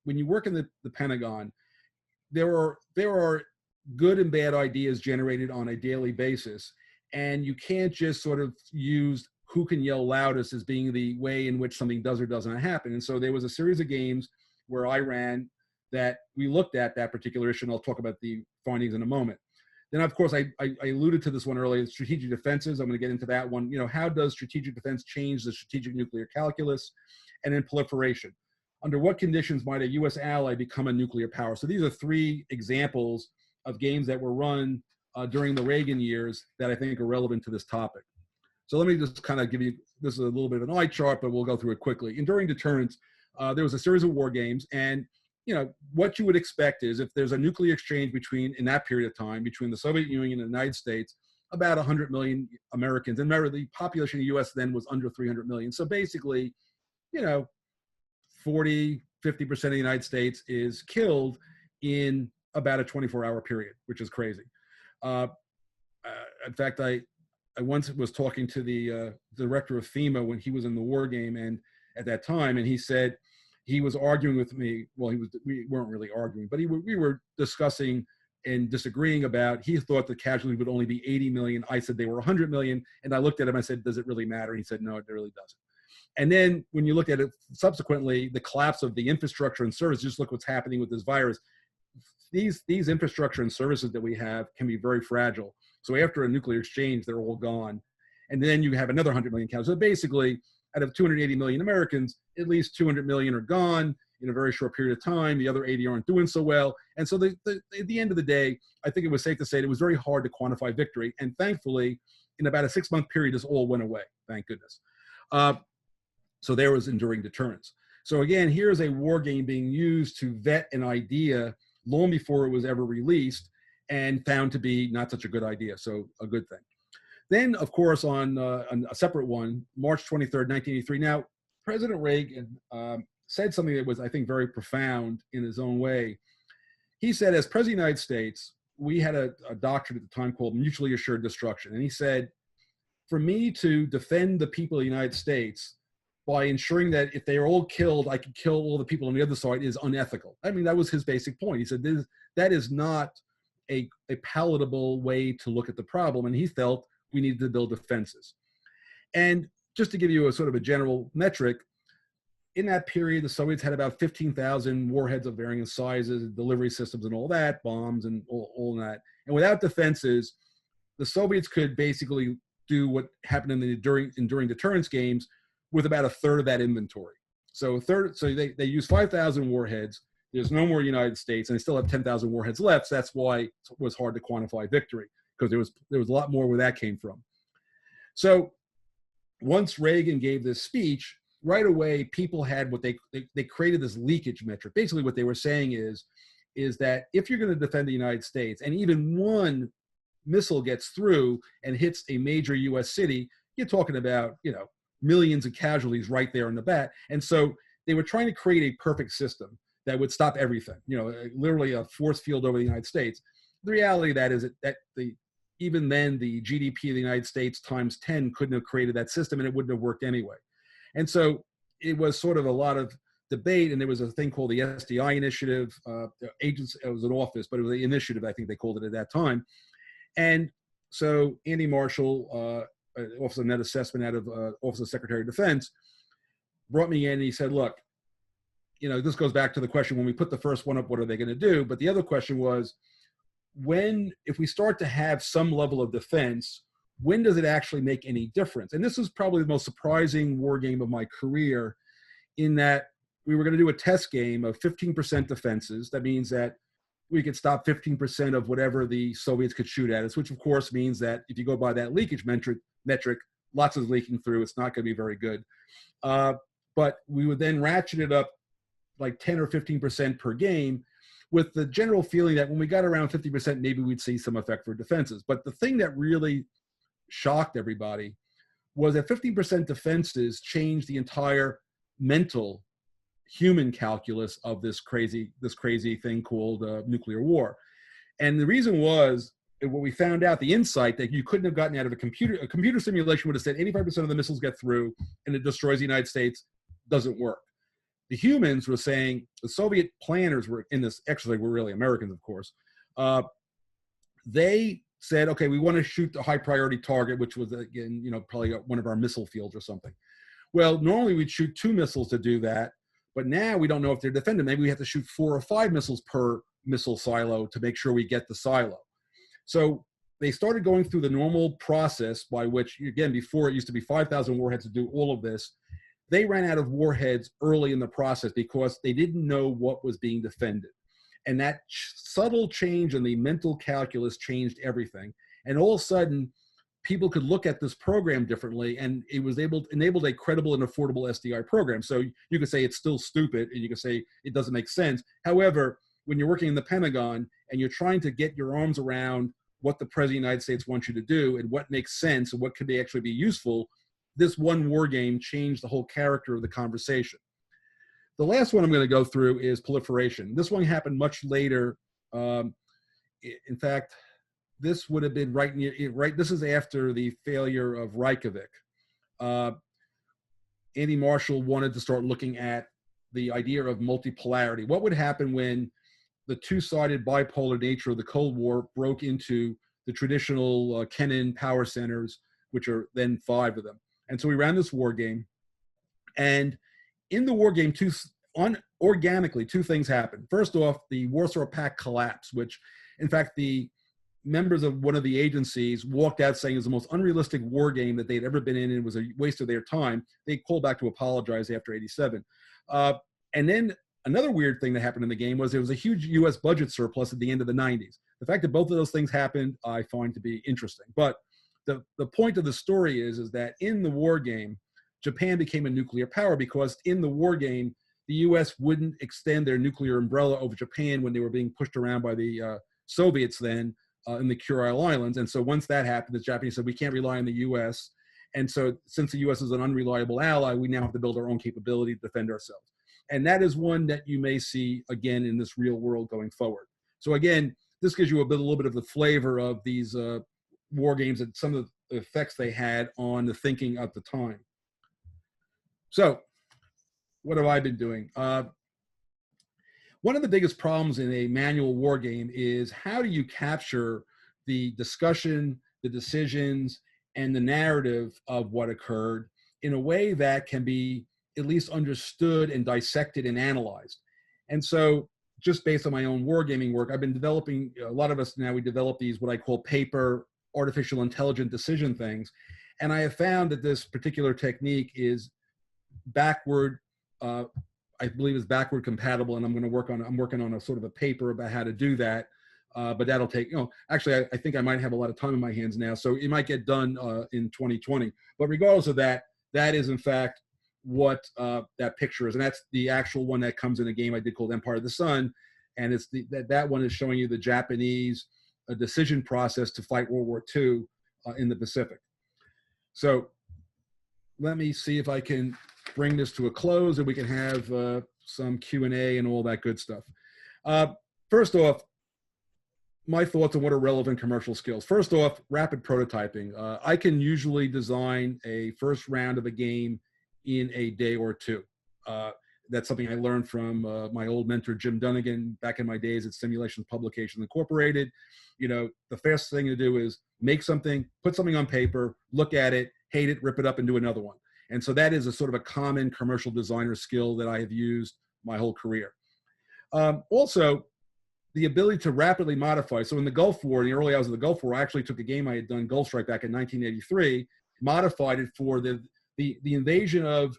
when you work in the Pentagon, there are good and bad ideas generated on a daily basis. And you can't just sort of use who can yell loudest as being the way in which something does or doesn't happen. And so there was a series of games where I ran that we looked at that particular issue, and I'll talk about the findings in a moment. Then, of course, I alluded to this one earlier, strategic defenses. I'm going to get into that one. How does strategic defense change the strategic nuclear calculus? And then proliferation. Under what conditions might a U.S. ally become a nuclear power? So these are three examples of games that were run during the Reagan years that I think are relevant to this topic. So let me just kind of give you, this is a little bit of an eye chart, but we'll go through it quickly. Enduring deterrence, there was a series of war games, and what you would expect is if there's a nuclear exchange in that period of time, between the Soviet Union and the United States, about 100 million Americans, and remember the population of the US then was under 300 million. So basically, 40, 50% of the United States is killed in about a 24-hour period, which is crazy. In fact, I once was talking to the director of FEMA when he was in the war game, and at that time, and he said he was arguing with me. Well, we weren't really arguing, but we were discussing and disagreeing about, he thought the casualty would only be 80 million. I said they were 100 million. And I looked at him, I said, does it really matter? He said, no, it really doesn't. And then when you look at it subsequently, the collapse of the infrastructure and service, just look what's happening with this virus. These infrastructure and services that we have can be very fragile. So after a nuclear exchange, they're all gone. And then you have another 100 million casualties. So basically, out of 280 million Americans, at least 200 million are gone in a very short period of time. The other 80 aren't doing so well. And so at the end of the day, I think it was safe to say it was very hard to quantify victory. And thankfully, in about a 6-month period, this all went away. Thank goodness. So there was enduring deterrence. So again, here's a war game being used to vet an idea long before it was ever released and found to be not such a good idea. So a good thing. Then, of course, on a separate one, March 23rd, 1983. Now, President Reagan said something that was, I think, very profound in his own way. He said, as President of the United States, we had a doctrine at the time called mutually assured destruction. And he said, for me to defend the people of the United States by ensuring that if they are all killed, I could kill all the people on the other side is unethical. I mean, that was his basic point. He said, that is not a palatable way to look at the problem. And he felt we needed to build defenses. And just to give you a sort of a general metric, in that period, the Soviets had about 15,000 warheads of varying sizes, delivery systems and all that, bombs and all that. And without defenses, the Soviets could basically do what happened in the enduring deterrence games with about a third of that inventory. So they use 5,000 warheads. There's no more United States, and they still have 10,000 warheads left. So that's why it was hard to quantify victory, because there was a lot more where that came from. So once Reagan gave this speech, right away people had what they created this leakage metric. Basically, what they were saying is that if you're going to defend the United States, and even one missile gets through and hits a major U.S. city, you're talking about millions of casualties right there in the bat. And so they were trying to create a perfect system that would stop everything, literally a force field over the United States. The reality of that is that even then the GDP of the United States times 10 couldn't have created that system, and it wouldn't have worked anyway. And so it was sort of a lot of debate, and there was a thing called the SDI initiative. It was an office, but it was the initiative, I think they called it at that time. And so Andy Marshall, Office of Net Assessment out of Office of Secretary of Defense, brought me in and he said, look, this goes back to the question, when we put the first one up, what are they going to do? But the other question was, if we start to have some level of defense, when does it actually make any difference? And this is probably the most surprising war game of my career, in that we were going to do a test game of 15% defenses. That means that we could stop 15% of whatever the Soviets could shoot at us, which of course means that if you go by that leakage metric, lots is leaking through. It's not going to be very good. But we would then ratchet it up like 10 or 15% per game, with the general feeling that when we got around 50%, maybe we'd see some effect for defenses. But the thing that really shocked everybody was that 50% defenses changed the entire mental human calculus of this crazy thing called nuclear war. And the reason was, what we found out, the insight that you couldn't have gotten out of a computer simulation would have said 85% of the missiles get through and it destroys the United States, doesn't work. The humans were saying, the Soviet planners were in this exercise, were really Americans, of course. They said, okay, we want to shoot the high priority target, which was, again, probably one of our missile fields or something. Well, normally we'd shoot 2 missiles to do that, but now we don't know if they're defended. Maybe we have to shoot 4 or 5 missiles per missile silo to make sure we get the silo. So they started going through the normal process by which, again, before it used to be 5,000 warheads to do all of this. They ran out of warheads early in the process because they didn't know what was being defended. And that subtle change in the mental calculus changed everything. And all of a sudden, people could look at this program differently, and it was enabled a credible and affordable SDI program. So you could say it's still stupid, and you could say it doesn't make sense. However, when you're working in the Pentagon and you're trying to get your arms around what the President of the United States wants you to do and what makes sense and what could actually be useful, this one war game changed the whole character of the conversation. The last one I'm going to go through is proliferation. This one happened much later. In fact, this would have been this is after the failure of Reykjavik. Andy Marshall wanted to start looking at the idea of multipolarity. What would happen when the two-sided bipolar nature of the Cold War broke into the traditional Kennan power centers, which are then 5 of them. And so we ran this war game. And in the war game, organically, 2 things happened. First off, the Warsaw Pact collapsed, which, in fact, the members of one of the agencies walked out saying it was the most unrealistic war game that they'd ever been in, and it was a waste of their time. They called back to apologize after '87. And then another weird thing that happened in the game was there was a huge U.S. budget surplus at the end of the '90s. The fact that both of those things happened, I find to be interesting. But the point of the story is that in the war game, Japan became a nuclear power because in the war game, the U.S. wouldn't extend their nuclear umbrella over Japan when they were being pushed around by the Soviets then in the Kuril Islands. And so once that happened, the Japanese said, we can't rely on the U.S. And so since the U.S. is an unreliable ally, we now have to build our own capability to defend ourselves. And that is one that you may see again in this real world going forward. So again, this gives you a little bit of the flavor of these war games and some of the effects they had on the thinking at the time. So what have I been doing? One of the biggest problems in a manual war game is how do you capture the discussion, the decisions, and the narrative of what occurred in a way that can be at least understood and dissected and analyzed. And so just based on my own wargaming work, I've been developing, a lot of us now, we develop these what I call paper artificial intelligent decision things. And I have found that this particular technique is backward, I believe is backward compatible, and I'm working on a sort of a paper about how to do that. But that'll take, actually, I think I might have a lot of time in my hands now, so it might get done in 2020. But regardless of that, that is in fact what that picture is, and that's the actual one that comes in a game I did called Empire of the Sun, and it's that one is showing you the Japanese decision process to fight World War II in the Pacific. So let me see if I can bring this to a close and we can have some Q&A and all that good stuff. First off, my thoughts on what are relevant commercial skills. First off, rapid prototyping. I can usually design a first round of a game in a day or two. That's something I learned from my old mentor, Jim Dunnigan, back in my days at Simulations Publications Incorporated. The fastest thing to do is make something, put something on paper, look at it, hate it, rip it up, and do another one. And so that is a sort of a common commercial designer skill that I have used my whole career. Also, the ability to rapidly modify. So in the Gulf War, in the early hours of the Gulf War, I actually took a game I had done, Gulf Strike, back in 1983, modified it for the invasion of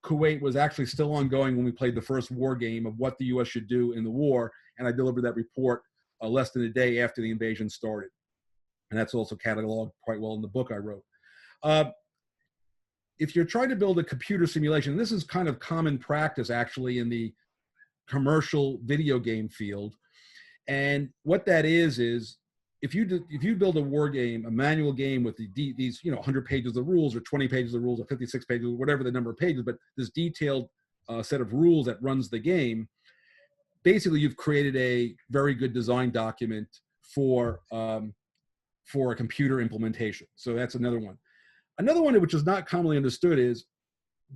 Kuwait was actually still ongoing when we played the first war game of what the U.S. should do in the war, and I delivered that report less than a day after the invasion started. And that's also cataloged quite well in the book I wrote. If you're trying to build a computer simulation, this is kind of common practice actually in the commercial video game field. And what that is if you build a war game, a manual game with these 100 pages of rules or 20 pages of rules or 56 pages, or whatever the number of pages, but this detailed set of rules that runs the game, basically you've created a very good design document for a computer implementation. So that's another one. Another one which is not commonly understood is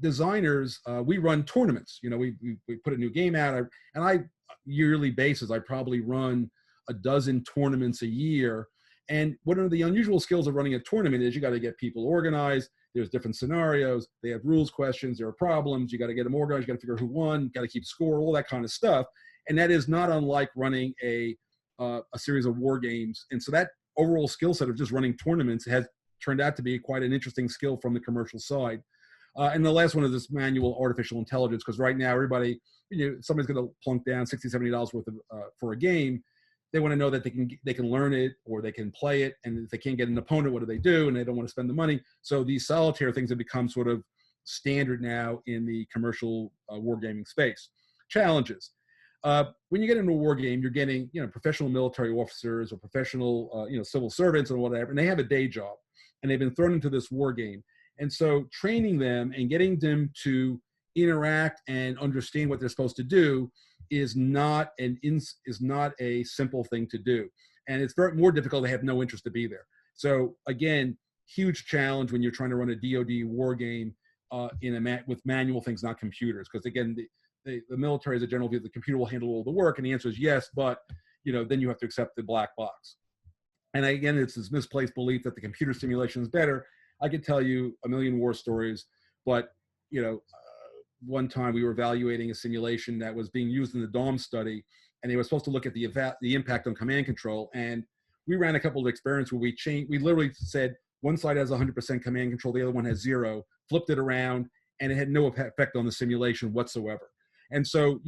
designers, we run tournaments. We put a new game out, and I yearly basis, I probably run a dozen tournaments a year. And one of the unusual skills of running a tournament is you got to get people organized. There's different scenarios. They have rules questions. There are problems. You got to get them organized. You got to figure out who won. Got to keep score. All that kind of stuff. And that is not unlike running a series of war games. And so that overall skill set of just running tournaments has turned out to be quite an interesting skill from the commercial side. And the last one is this manual artificial intelligence, because right now everybody, somebody's going to plunk down $60, $70 worth of for a game. They want to know that they can learn it or they can play it, and if they can't get an opponent, what do? And they don't want to spend the money. So these solitaire things have become sort of standard now in the commercial wargaming space. Challenges. When you get into a war game, you're getting professional military officers or professional civil servants or whatever, and they have a day job, and they've been thrown into this war game. And so training them and getting them to interact and understand what they're supposed to do is not a simple thing to do. And it's very more difficult. They have no interest to be there. So again, huge challenge when you're trying to run a DoD war game with manual things, not computers. Because again, the military as a general view, the computer will handle all the work. And the answer is yes, but then you have to accept the black box. And again, it's this misplaced belief that the computer simulation is better. I could tell you a million war stories, but one time we were evaluating a simulation that was being used in the DOM study, and they were supposed to look at the impact on command control. And we ran a couple of experiments where we literally said one side has 100% command control, the other one has 0, flipped it around, and it had no effect on the simulation whatsoever. And so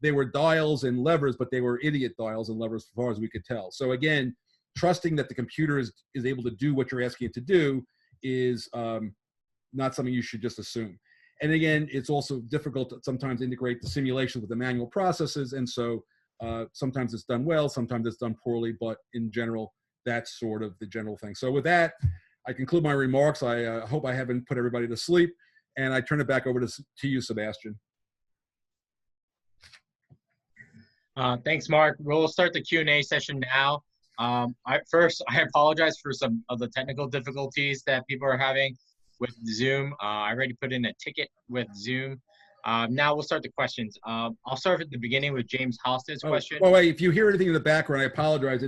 they were dials and levers, but they were idiot dials and levers as far as we could tell. So again, trusting that the computer is able to do what you're asking it to do is not something you should just assume. And again, it's also difficult to sometimes integrate the simulation with the manual processes. And so sometimes it's done well, sometimes it's done poorly, but in general, that's sort of the general thing. So with that, I conclude my remarks. I hope I haven't put everybody to sleep, and I turn it back over to you, Sebastian. Thanks, Mark. We'll start the Q&A session now. I apologize for some of the technical difficulties that people are having with Zoom. I already put in a ticket with Zoom. Now we'll start the questions. I'll start at the beginning with James Halstead's question. Well, wait, if you hear anything in the background, I apologize.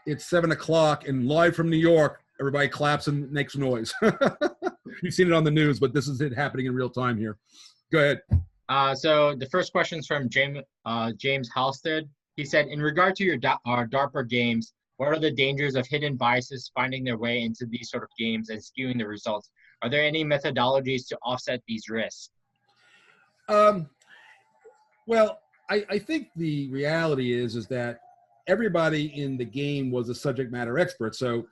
It's 7 o'clock and live from New York. Everybody claps and makes noise. You've seen it on the news, but this is it happening in real time here. Go ahead. So the first question is from James Halstead. He said, in regard to your DARPA games, what are the dangers of hidden biases finding their way into these sort of games and skewing the results? Are there any methodologies to offset these risks? Well, I think the reality is that everybody in the game was a subject matter expert. So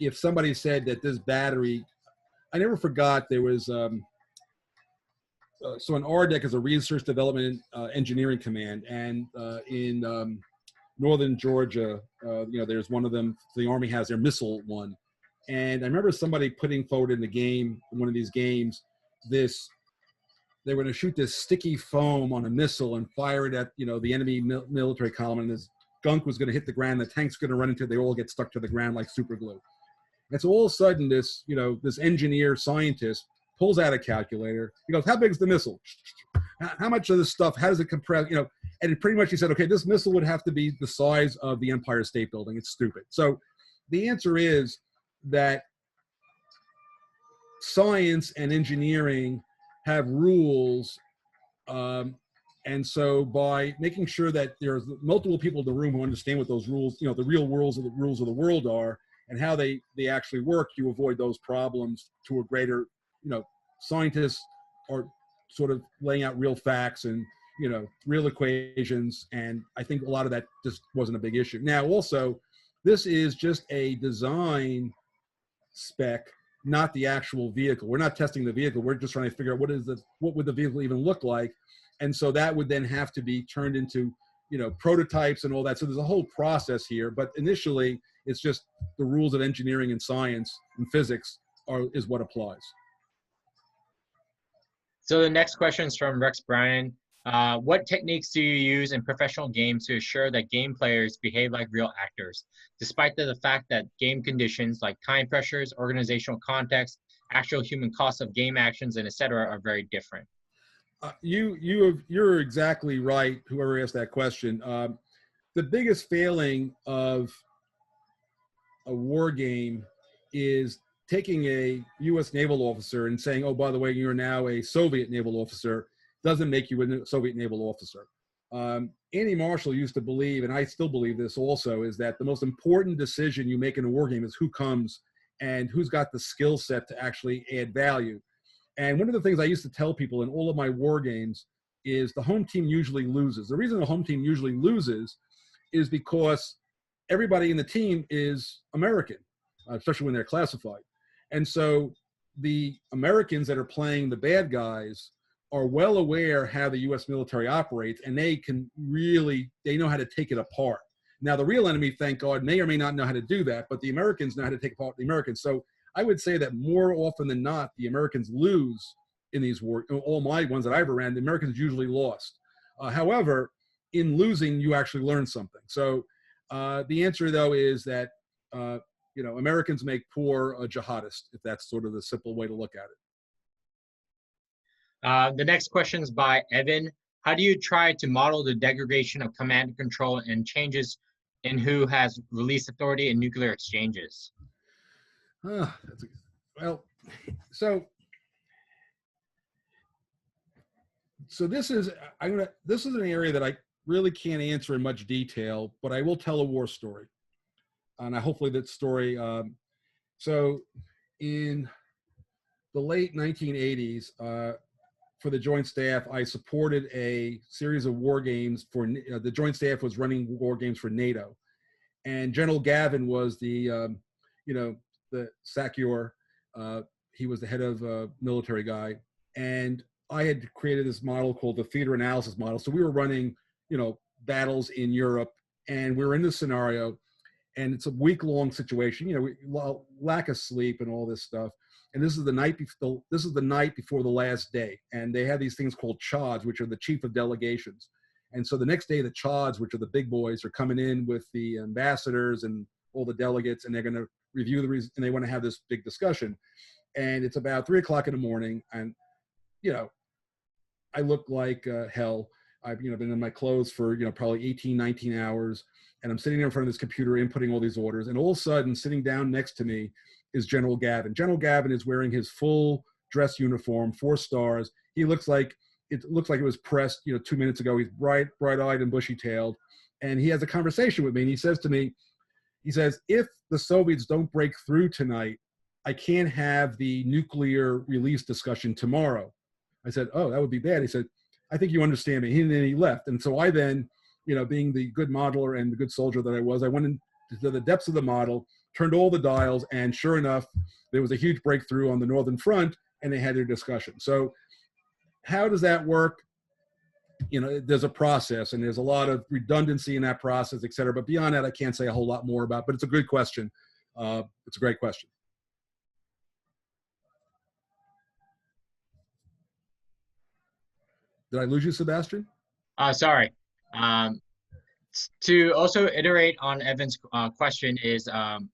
if somebody said that this battery, I never forgot there was, so an RDEC is a research development engineering command, and in northern Georgia, there's one of them, the Army has their missile one. And I remember somebody putting forward in the game, in one of these games, they were going to shoot this sticky foam on a missile and fire it at, the enemy military column, and this gunk was going to hit the ground, the tank's going to run into it, they all get stuck to the ground like super glue. And so all of a sudden, this engineer scientist pulls out a calculator. He goes, how big is the missile? How much of this stuff, how does it compress? And pretty much he said, okay, this missile would have to be the size of the Empire State Building. It's stupid. So the answer is that science and engineering have rules And so by making sure that there's multiple people in the room who understand what those rules, you know, the real rules of the world are and how they actually work, you avoid those problems to a greater, you know, scientists are sort of laying out real facts and, you know, real equations. And I think a lot of that just wasn't a big issue. Now, also, this is just a design spec, not the actual vehicle. We're not testing the vehicle. We're just trying to figure out what would the vehicle even look like. And so that would then have to be turned into, you know, prototypes and all that. So there's a whole process here, but initially it's just the rules of engineering and science and physics is what applies. So the next question is from Rex Bryan. What techniques do you use in professional games to assure that game players behave like real actors, despite the fact that game conditions like time pressures, organizational context, actual human costs of game actions, and etc. are very different? You're exactly right, whoever asked that question. The biggest failing of a war game is taking a U.S. naval officer and saying, oh, by the way, you're now a Soviet naval officer, doesn't make you a Soviet naval officer. Andy Marshall used to believe, and I still believe this also, is that the most important decision you make in a war game is who comes and who's got the skill set to actually add value. And one of the things I used to tell people in all of my war games is the home team usually loses. The reason the home team usually loses is because everybody in the team is American, especially when they're classified. And so the Americans that are playing the bad guys are well aware how the U.S. military operates, and they know how to take it apart. Now, the real enemy, thank God, may or may not know how to do that, but the Americans know how to take apart the Americans. So I would say that more often than not, the Americans lose in these wars. All my ones that I ever ran, the Americans usually lost. However, in losing, you actually learn something. So the answer, though, is that you know, Americans make poor jihadists, if that's sort of the simple way to look at it. The next question is by Evan. How do you try to model the degradation of command and control and changes in who has release authority in nuclear exchanges? Well, so this is an area that I really can't answer in much detail, but I will tell a war story, and hopefully that story. So, in the late 1980s, for the Joint Staff, I supported a series of war games for the Joint Staff was running war games for NATO, and General Gavin was the the SACEUR. He was the head of military guy, and I had created this model called the theater analysis model. So we were running, you know, battles in Europe, and we were in this scenario, and it's a week-long situation. You know, lack of sleep and all this stuff. And this is the night before. This is the night before the last day, and they have these things called CHODs, which are the chief of delegations. And so the next day, the CHODs, which are the big boys, are coming in with the ambassadors and all the delegates, and they're going to review and they want to have this big discussion. And it's about 3 o'clock in the morning, and you know, I look like hell. I've been in my clothes for probably 18, 19 hours, and I'm sitting there in front of this computer inputting all these orders, and all of a sudden, sitting down next to me is General Gavin. General Gavin is wearing his full dress uniform, 4 stars. He looks like it was pressed 2 minutes ago. He's bright-eyed and bushy-tailed, and he has a conversation with me, and he says to me, he says, if the Soviets don't break through tonight, I can't have the nuclear release discussion tomorrow. I said, oh, that would be bad. He said, I think you understand me. And then he left. And so I then, being the good modeler and the good soldier that I was, I went into the depths of the model, turned all the dials, and sure enough, there was a huge breakthrough on the Northern Front, and they had their discussion. So how does that work? There's a process, and there's a lot of redundancy in that process, et cetera. But beyond that, I can't say a whole lot more about, but it's a good question. It's a great question. Did I lose you, Sebastian? Sorry. To also iterate on Evan's question is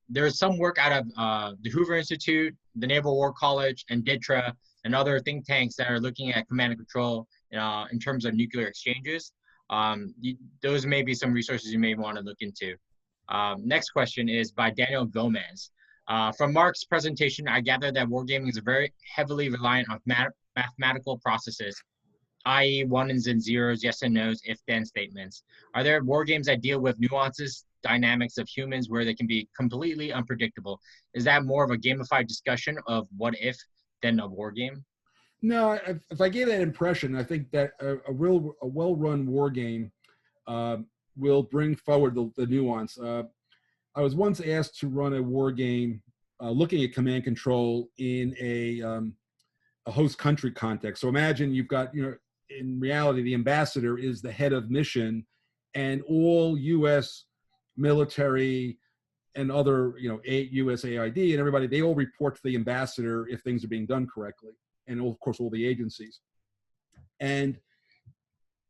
there's some work out of the Hoover Institute, the Naval War College, and DITRA, and other think tanks that are looking at command and control in terms of nuclear exchanges. Those may be some resources you may want to look into. Next question is by Daniel Gomez. From Mark's presentation, I gather that wargaming is very heavily reliant on mathematical processes. i.e. ones and zeros, yes and no's, if-then statements. Are there war games that deal with nuances, dynamics of humans where they can be completely unpredictable? Is that more of a gamified discussion of what if than a war game? No, if I gave that impression, I think that a well-run war game will bring forward the nuance. I was once asked to run a war game looking at command control in a host country context. So imagine you've got, in reality, the ambassador is the head of mission, and all U.S. military and other, USAID and everybody, they all report to the ambassador if things are being done correctly, and of course all the agencies. And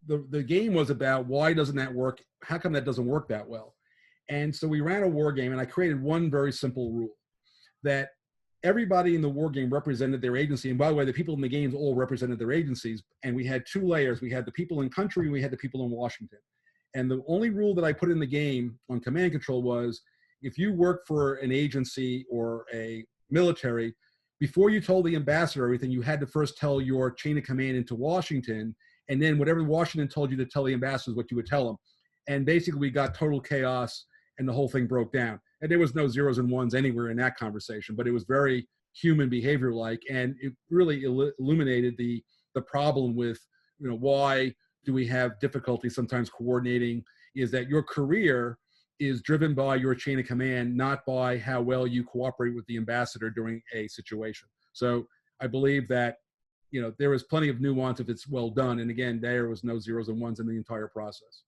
the game was about, why doesn't that work? How come that doesn't work that well? And so we ran a war game, and I created one very simple rule, that everybody in the war game represented their agency. And by the way, the people in the games all represented their agencies. And we had two layers. We had the people in country, and we had the people in Washington. And the only rule that I put in the game on command control was, if you work for an agency or a military, before you told the ambassador everything, you had to first tell your chain of command into Washington. And then whatever Washington told you to tell the ambassador is what you would tell them. And basically we got total chaos, and the whole thing broke down. And there was no zeros and ones anywhere in that conversation, but it was very human behavior like, and it really illuminated the problem with, why do we have difficulty sometimes coordinating, is that your career is driven by your chain of command, not by how well you cooperate with the ambassador during a situation. So I believe that, there is plenty of nuance if it's well done. And again, there was no zeros and ones in the entire process.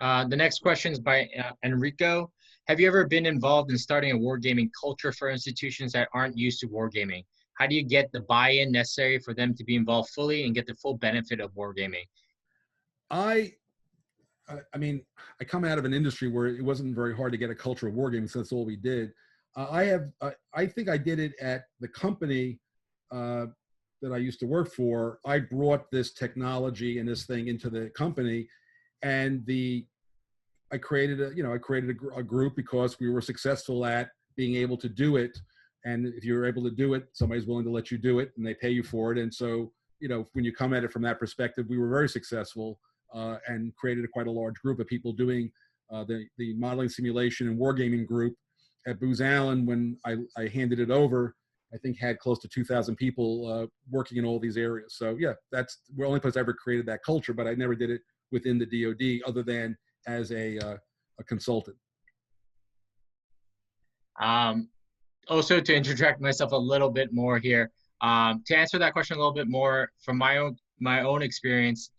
The next question is by Enrico. Have you ever been involved in starting a wargaming culture for institutions that aren't used to wargaming? How do you get the buy-in necessary for them to be involved fully and get the full benefit of wargaming? I mean, I come out of an industry where it wasn't very hard to get a culture of wargaming, so that's all we did. I think I did it at the company that I used to work for. I brought this technology and this thing into the company, and I created a group because we were successful at being able to do it. And if you're able to do it, somebody's willing to let you do it, and they pay you for it. And so, when you come at it from that perspective, we were very successful and created quite a large group of people doing the modeling, simulation, and wargaming group at Booz Allen. When I handed it over, I think had close to 2,000 people working in all these areas. So yeah, that's the only place I ever created that culture, but I never did it within the DoD other than as a consultant. Also, to interject myself a little bit more here, to answer that question a little bit more from my own experience,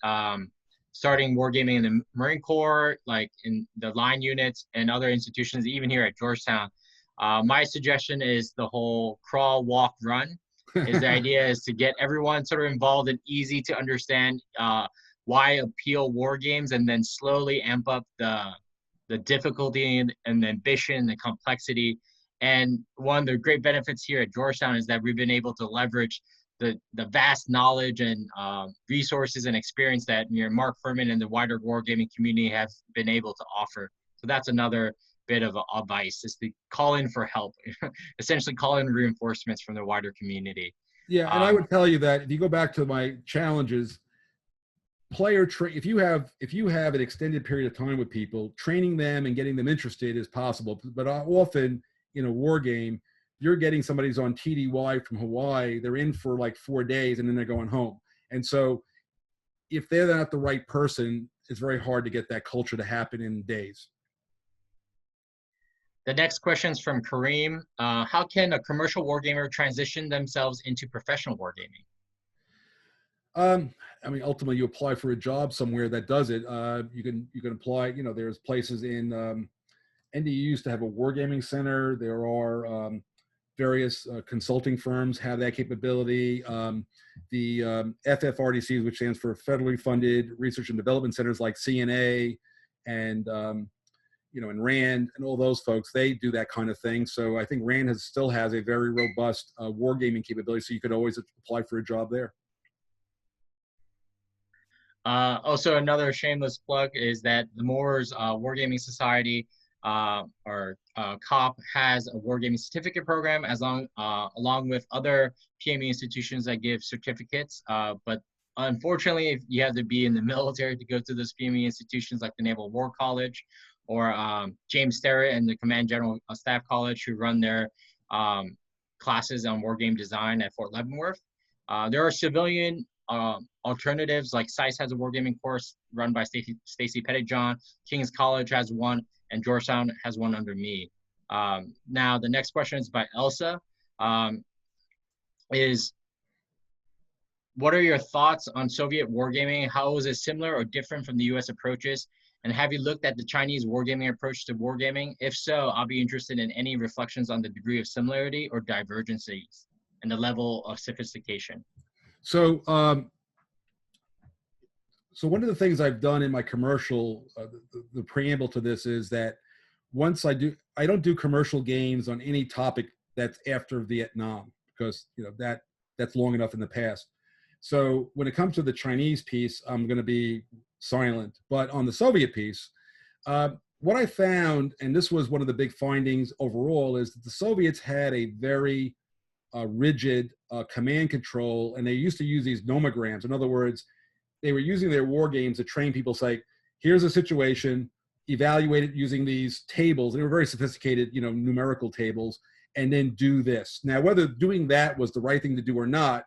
starting wargaming in the Marine Corps, like in the line units and other institutions, even here at Georgetown, my suggestion is the whole crawl, walk, run. Is the idea is to get everyone sort of involved and easy to understand why appeal war games, and then slowly amp up the difficulty and the ambition and the complexity. And one of the great benefits here at Georgetown is that we've been able to leverage the vast knowledge and resources and experience that Mark Herman and the wider wargaming community have been able to offer. So that's another bit of advice, is to call in for help, essentially call in reinforcements from the wider community. Yeah, and I would tell you that if you go back to my challenges, if you have an extended period of time with people, training them and getting them interested is possible. But often in a war game, you're getting somebody who's on TDY from Hawaii, they're in for like 4 days and then they're going home. And so if they're not the right person, it's very hard to get that culture to happen in days. The next question is from Kareem. How can a commercial wargamer transition themselves into professional wargaming? I mean, ultimately, you apply for a job somewhere that does it. You can apply. There's places in NDU used to have a wargaming center. There are various consulting firms have that capability. The FFRDCs, which stands for Federally Funded Research and Development Centers, like CNA and and RAND and all those folks, they do that kind of thing. So I think RAND still has a very robust wargaming capability. So you could always apply for a job there. Also, another shameless plug is that the Moores Wargaming Society COP has a wargaming certificate program along with other PME institutions that give certificates. But unfortunately, if you have to be in the military to go to those PME institutions like the Naval War College or James Sterrett and the Command General Staff College, who run their classes on wargame design at Fort Leavenworth. There are civilian alternatives, like SICE has a wargaming course run by Stacy Pettyjohn, King's College has one, and Georgetown has one under me. Now, the next question is by Elsa. What are your thoughts on Soviet wargaming? How is it similar or different from the US approaches? And have you looked at the Chinese wargaming approach to wargaming? If so, I'll be interested in any reflections on the degree of similarity or divergences and the level of sophistication. So, so one of the things I've done in my commercial, the preamble to this is that once I don't do commercial games on any topic that's after Vietnam, because that's long enough in the past. So when it comes to the Chinese piece, I'm going to be silent. But on the Soviet piece, what I found, and this was one of the big findings overall, is that the Soviets had a very rigid command control, and they used to use these nomograms. In other words, they were using their war games to train people, say, here's a situation, evaluate it using these tables. They were very sophisticated, numerical tables, and then do this. Now, whether doing that was the right thing to do or not,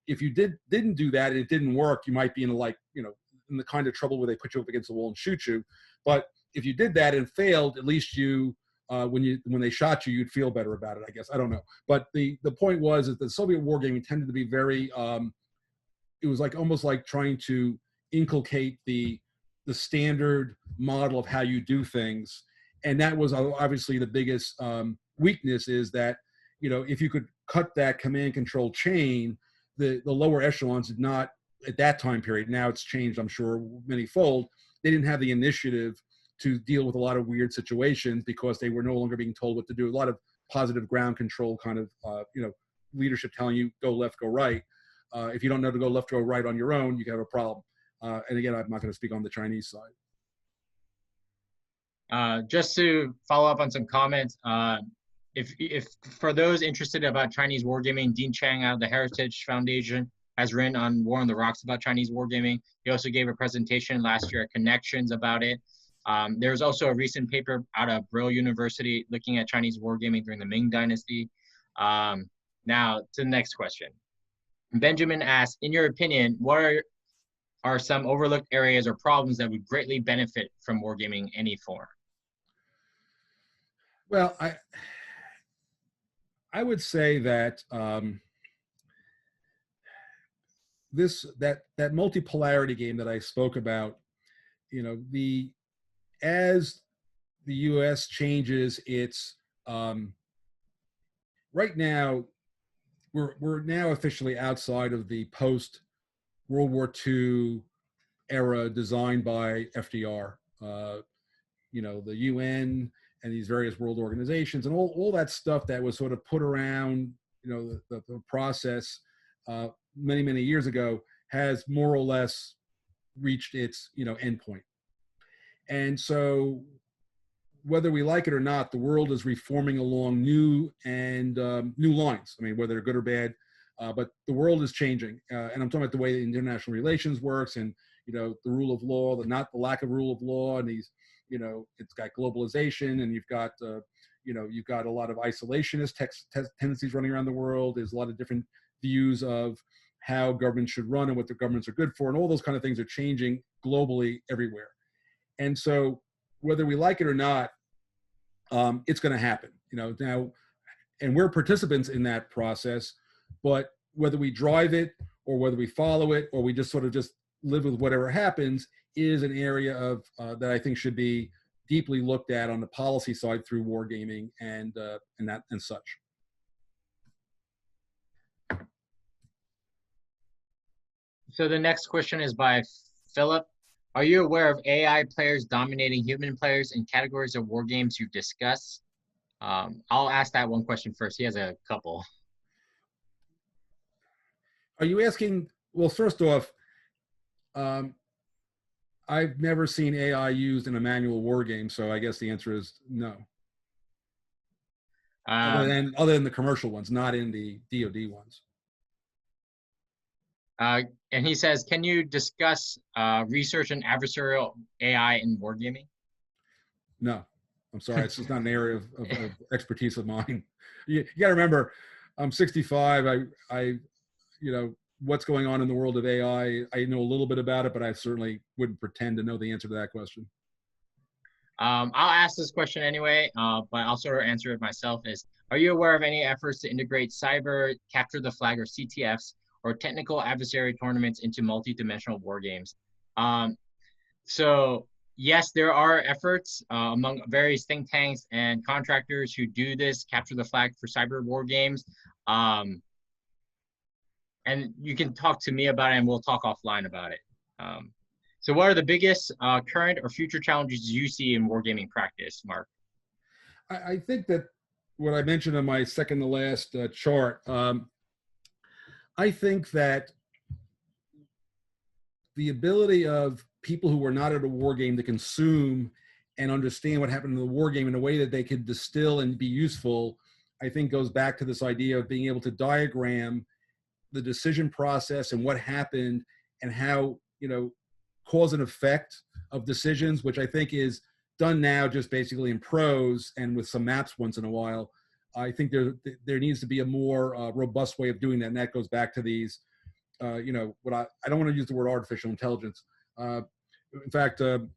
if you didn't do that and it didn't work, you might be in in the kind of trouble where they put you up against the wall and shoot you. But if you did that and failed, at least you, when they shot you, you'd feel better about it, I guess. I don't know. But the point was that the Soviet wargaming tended to be very, it was almost like trying to inculcate the standard model of how you do things. And that was obviously the biggest weakness, is that, if you could cut that command control chain, the lower echelons did not, at that time period, now it's changed, I'm sure, many-fold, they didn't have the initiative to deal with a lot of weird situations because they were no longer being told what to do. A lot of positive ground control kind of, leadership telling you, go left, go right. If you don't know to go left or right on your own, you can have a problem. And again, I'm not going to speak on the Chinese side. Just to follow up on some comments, if for those interested about Chinese wargaming, Dean Chang out of the Heritage Foundation has written on War on the Rocks about Chinese wargaming. He also gave a presentation last year at Connections about it. There's also a recent paper out of Brill University looking at Chinese wargaming during the Ming Dynasty. Now to the next question. Benjamin asks, in your opinion, what are some overlooked areas or problems that would greatly benefit from wargaming in any form? Well, I would say that that multipolarity game that I spoke about, as the U.S. changes its, right now, we're now officially outside of the post World War II era designed by FDR. The UN and these various world organizations and all that stuff that was sort of put around, the process many, many years ago has more or less reached its, endpoint. And so whether we like it or not, the world is reforming along new lines. I mean, whether they're good or bad, but the world is changing. And I'm talking about the way international relations works and, the rule of law, not the lack of rule of law, and these, it's got globalization, and you've got a lot of isolationist tendencies running around the world. There's a lot of different views of how governments should run and what the governments are good for, and all those kind of things are changing globally everywhere. And so whether we like it or not, it's going to happen, now, and we're participants in that process, but whether we drive it or whether we follow it or we just sort of just live with whatever happens is an area of that I think should be deeply looked at on the policy side through wargaming and such. So the next question is by Philip. Are you aware of AI players dominating human players in categories of war games you discuss? I'll ask that one question first. He has a couple. Are you asking, well, first off, I've never seen AI used in a manual war game, so I guess the answer is no. Um, Other than the commercial ones, not in the DoD ones. and he says, can you discuss research and adversarial AI in wargaming? No, I'm sorry. It's just not an area of expertise of mine. You got to remember, I'm 65. You know, what's going on in the world of AI, I know a little bit about it, but I certainly wouldn't pretend to know the answer to that question. I'll ask this question anyway, but I'll sort of answer it myself. Are you aware of any efforts to integrate cyber, capture the flag, or CTFs, or technical adversary tournaments into multi-dimensional war games? So yes, there are efforts among various think tanks and contractors who do this, capture the flag for cyber war games. And you can talk to me about it and we'll talk offline about it. So what are the biggest current or future challenges you see in wargaming practice, Mark? I think that what I mentioned on my second to last chart, I think that the ability of people who were not at a war game to consume and understand what happened in the war game in a way that they could distill and be useful, I think goes back to this idea of being able to diagram the decision process and what happened and how, you know, cause and effect of decisions, which I think is done now just basically in prose and with some maps once in a while. I think there needs to be a more robust way of doing that, and that goes back to these, you know, what I don't want to use the word artificial intelligence. In fact, the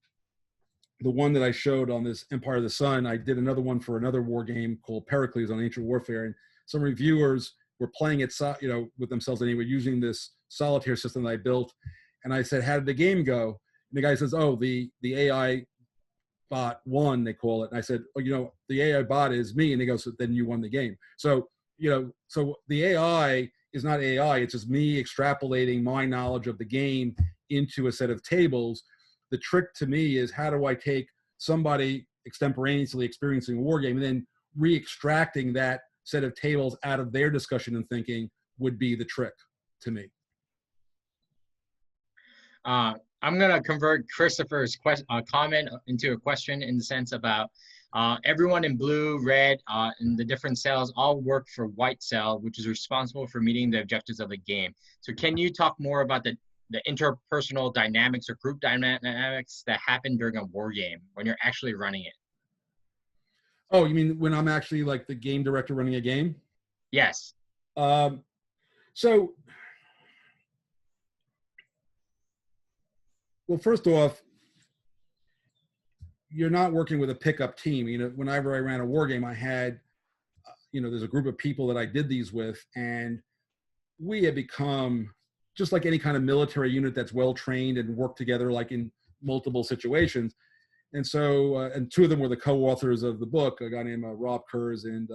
one that I showed on this Empire of the Sun, I did another one for another war game called Pericles on ancient warfare, and some reviewers were playing it, you know, with themselves anyway, using this solitaire system that I built. And I said, how did the game go? And the guy says, oh, the AI bot won, they call it. And I said, oh, you know, the AI bot is me. And he goes, so then you won the game. So, you know, so the AI is not AI. It's just me extrapolating my knowledge of the game into a set of tables. The trick to me is, how do I take somebody extemporaneously experiencing a war game and then re-extracting that set of tables out of their discussion and thinking would be the trick to me. I'm going to convert Christopher's comment into a question in the sense about everyone in blue, red, and the different cells all work for white cell, which is responsible for meeting the objectives of the game. So can you talk more about the interpersonal dynamics or group dynamics that happen during a war game when you're actually running it? Oh, you mean when I'm actually like the game director running a game? Yes. So, well, first off, you're not working with a pickup team. You know, whenever I ran a war game, I had, you know, there's a group of people that I did these with, and we had become just like any kind of military unit that's well trained and worked together, like in multiple situations. And so, and two of them were the co-authors of the book, a guy named Rob Kurz and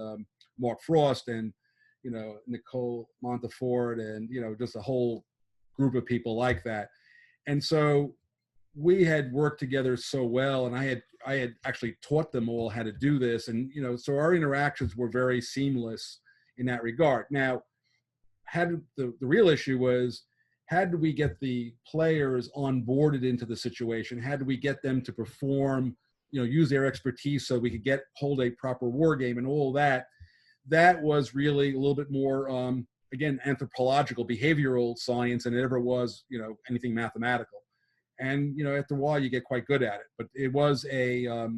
Mark Frost, and, you know, Nicole Montefort, and, you know, just a whole group of people like that. And so we had worked together so well, and I had actually taught them all how to do this. And, you know, so our interactions were very seamless in that regard. Now, the real issue was, how did we get the players onboarded into the situation? How did we get them to perform, you know, use their expertise so we could hold a proper war game and all that? That was really a little bit more, again, anthropological, behavioral science than it ever was, you know, anything mathematical. And, you know, after a while you get quite good at it. But it was a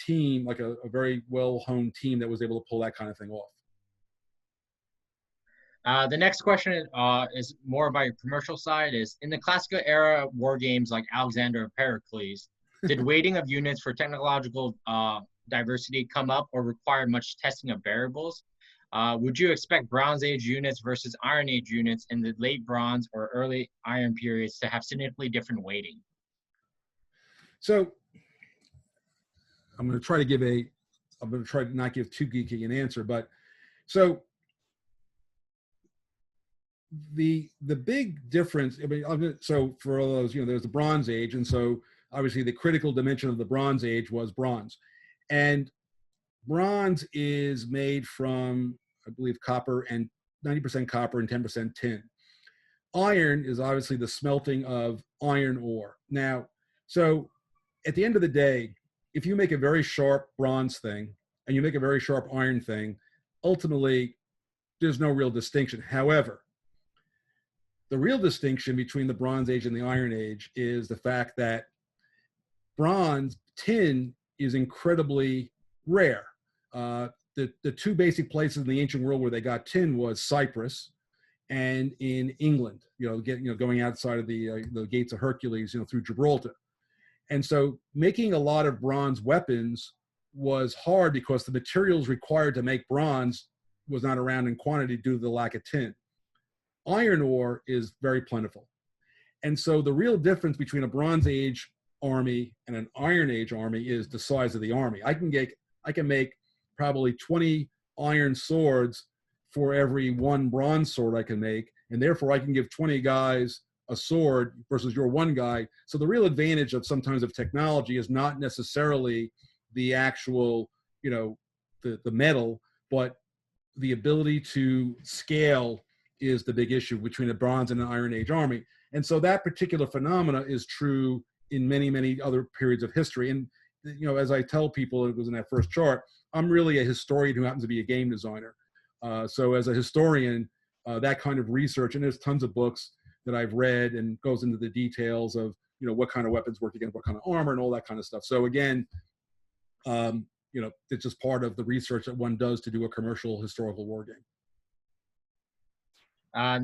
team, like a very well-honed team that was able to pull that kind of thing off. The next question is more about your commercial side. Is in the classical era war games like Alexander and Pericles, did weighting of units for technological diversity come up or require much testing of variables? Would you expect Bronze Age units versus Iron Age units in the late Bronze or early Iron periods to have significantly different weighting? So I'm going to try to not give too geeky an answer, but so the big difference, I mean, so for all those, you know, there's the Bronze Age, and so obviously the critical dimension of the Bronze Age was bronze, and bronze is made from, I believe, copper and 90% copper and 10% tin. Iron is obviously the smelting of iron ore. Now, so at the end of the day, if you make a very sharp bronze thing and you make a very sharp iron thing, ultimately there's no real distinction. However, the real distinction between the Bronze Age and the Iron Age is the fact that tin is incredibly rare. The two basic places in the ancient world where they got tin was Cyprus and in England, going outside of the gates of Hercules, through Gibraltar. And so making a lot of bronze weapons was hard because the materials required to make bronze was not around in quantity due to the lack of tin. Iron ore is very plentiful. And so the real difference between a Bronze Age army and an Iron Age army is the size of the army. I can make probably 20 iron swords for every one bronze sword I can make, and therefore I can give 20 guys a sword versus your one guy. So the real advantage of sometimes of technology is not necessarily the actual, the metal, but the ability to scale is the big issue between a Bronze and an Iron Age army. And so that particular phenomena is true in many, many other periods of history. And, as I tell people, it was in that first chart, I'm really a historian who happens to be a game designer. So as a historian, that kind of research, and there's tons of books that I've read and goes into the details of, what kind of weapons work against what kind of armor and all that kind of stuff. So again, it's just part of the research that one does to do a commercial historical war game.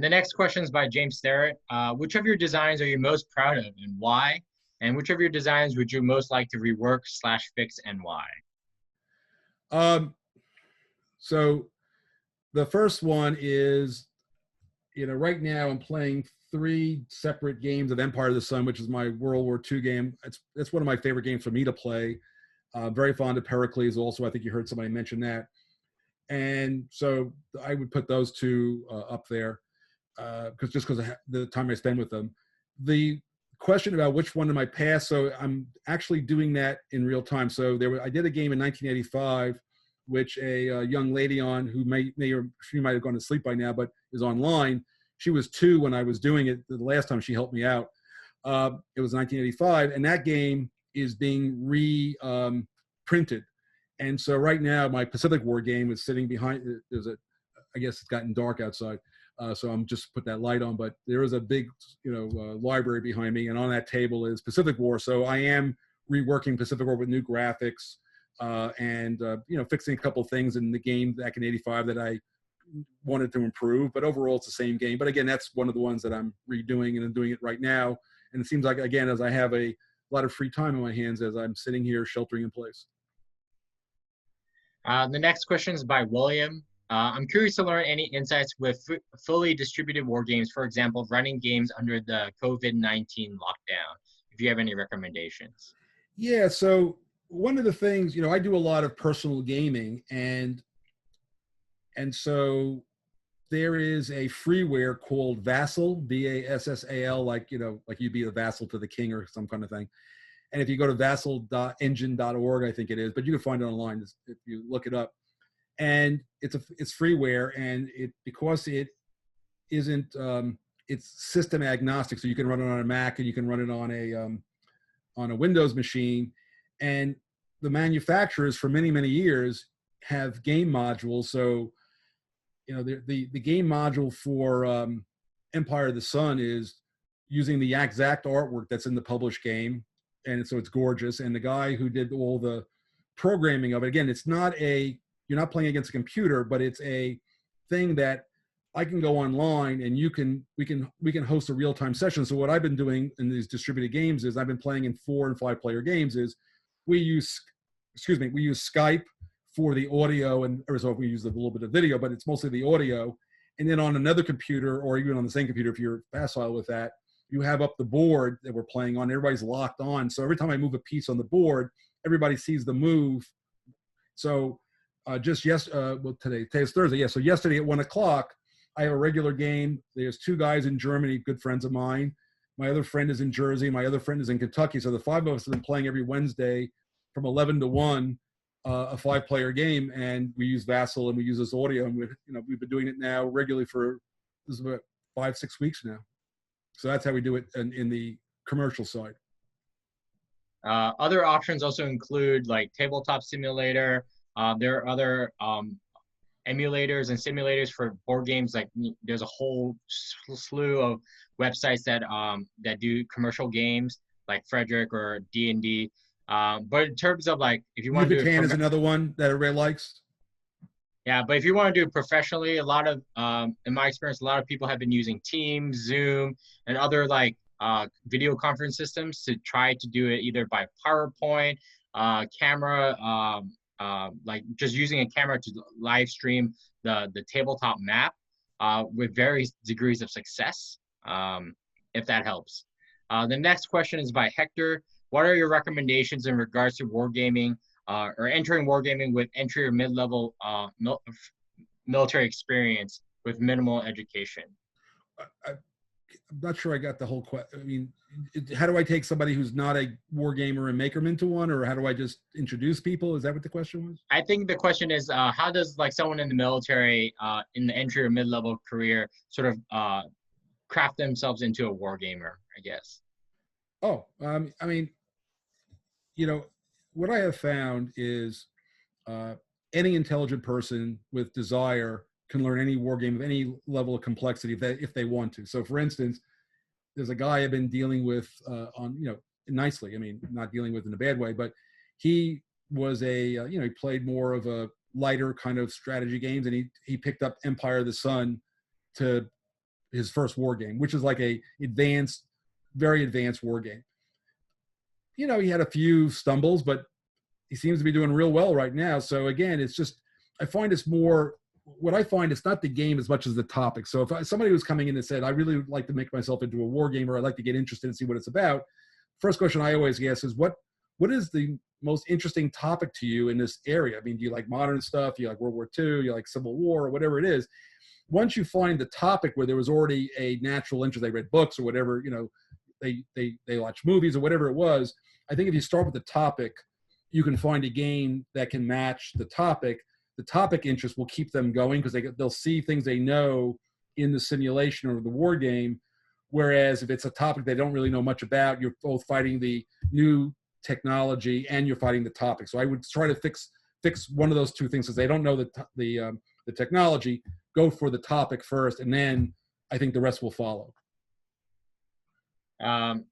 The next question is by James Sterrett. Which of your designs are you most proud of and why? And which of your designs would you most like to rework / fix and why? So the first one is, right now I'm playing 3 separate games of Empire of the Sun, which is my World War II game. It's one of my favorite games for me to play. Very fond of Pericles also. I think you heard somebody mention that. And so I would put those 2 up there because of the time I spend with them. The question about which one am I past, so I'm actually doing that in real time. So I did a game in 1985, which a young lady on who she might have gone to sleep by now, but is online. She was 2 when I was doing it the last time she helped me out. It was 1985, and that game is being reprinted. And so right now, my Pacific War game is sitting behind. I guess it's gotten dark outside, so I'm just put that light on. But there is a big, library behind me, and on that table is Pacific War. So I am reworking Pacific War with new graphics and fixing a couple of things in the game back in '85 that I wanted to improve. But overall, it's the same game. But again, that's one of the ones that I'm redoing, and I'm doing it right now. And it seems like, again, as I have a lot of free time on my hands as I'm sitting here sheltering in place. The next question is by William. I'm curious to learn any insights with fully distributed war games, for example, running games under the COVID-19 lockdown, if you have any recommendations. Yeah, so one of the things, I do a lot of personal gaming, and so there is a freeware called Vassal, Vassal, like you'd be a vassal to the king or some kind of thing. And if you go to vassal.engine.org, I think it is, but you can find it online if you look it up. And it's freeware, and because it isn't, it's system agnostic, so you can run it on a Mac and you can run it on a Windows machine. And the manufacturers for many, many years have game modules. So, the game module for Empire of the Sun is using the exact artwork that's in the published game. And so it's gorgeous. And the guy who did all the programming of it, again, you're not playing against a computer, but it's a thing that I can go online and we can host a real-time session. So what I've been doing in these distributed games is I've been playing in 4 and 5 player games is we use Skype for the audio, so we use a little bit of video, but it's mostly the audio. And then on another computer, or even on the same computer, if you're facile with that, you have up the board that we're playing on. Everybody's locked on. So every time I move a piece on the board, everybody sees the move. So today's Thursday. Yeah. So yesterday at 1 o'clock, I have a regular game. There's 2 guys in Germany, good friends of mine. My other friend is in Jersey. My other friend is in Kentucky. So the 5 of us have been playing every Wednesday from 11 to 1, a 5-player game. And we use Vassal and we use this audio. And we've been doing it now regularly for, this is about 5-6 weeks now. So that's how we do it in the commercial side. Other options also include like tabletop simulator. There are other emulators and simulators for board games. Like there's a whole slew of websites that that do commercial games like Frederick or D&D. But in terms of like, if you want to do Yucatan is another one that everybody likes. Yeah, but if you want to do it professionally, a lot of, in my experience, a lot of people have been using Teams, Zoom, and other like video conference systems to try to do it either by PowerPoint, camera, like just using a camera to live stream the tabletop map with various degrees of success, if that helps. The next question is by Hector. What are your recommendations in regards to wargaming or entering wargaming with entry or mid-level military experience with minimal education? I'm not sure I got the whole question. I mean, how do I take somebody who's not a war gamer and make them into one, or how do I just introduce people? Is that what the question was? I think the question is, how does like someone in the military, in the entry or mid-level career, sort of craft themselves into a war gamer, I guess? Oh, I mean, you know, what I have found is any intelligent person with desire can learn any war game of any level of complexity if they want to. So, for instance, there's a guy I've been dealing with on, you know, nicely. I mean, not dealing with in a bad way, but he was a, you know, he played more of a lighter kind of strategy games, and he picked up Empire of the Sun to his first war game, which is like a advanced, very advanced war game. You know, he had a few stumbles, but he seems to be doing real well right now. So again, it's just, I find it's more, what I find it's not the game as much as the topic. So if somebody was coming in and said, I really would like to make myself into a war gamer, I'd like to get interested and see what it's about. First question I always ask is, what is the most interesting topic to you in this area? I mean, do you like modern stuff? Do you like World War II? Do you like Civil War, or whatever it is? Once you find the topic where there was already a natural interest, they read books or whatever, you know, they watch movies or whatever it was. I think if you start with the topic, you can find a game that can match the topic. The topic interest will keep them going because they'll see things they know in the simulation or the war game. Whereas if it's a topic they don't really know much about, you're both fighting the new technology and you're fighting the topic. So I would try to fix one of those two things. Because they don't know the technology, go for the topic first, and then I think the rest will follow.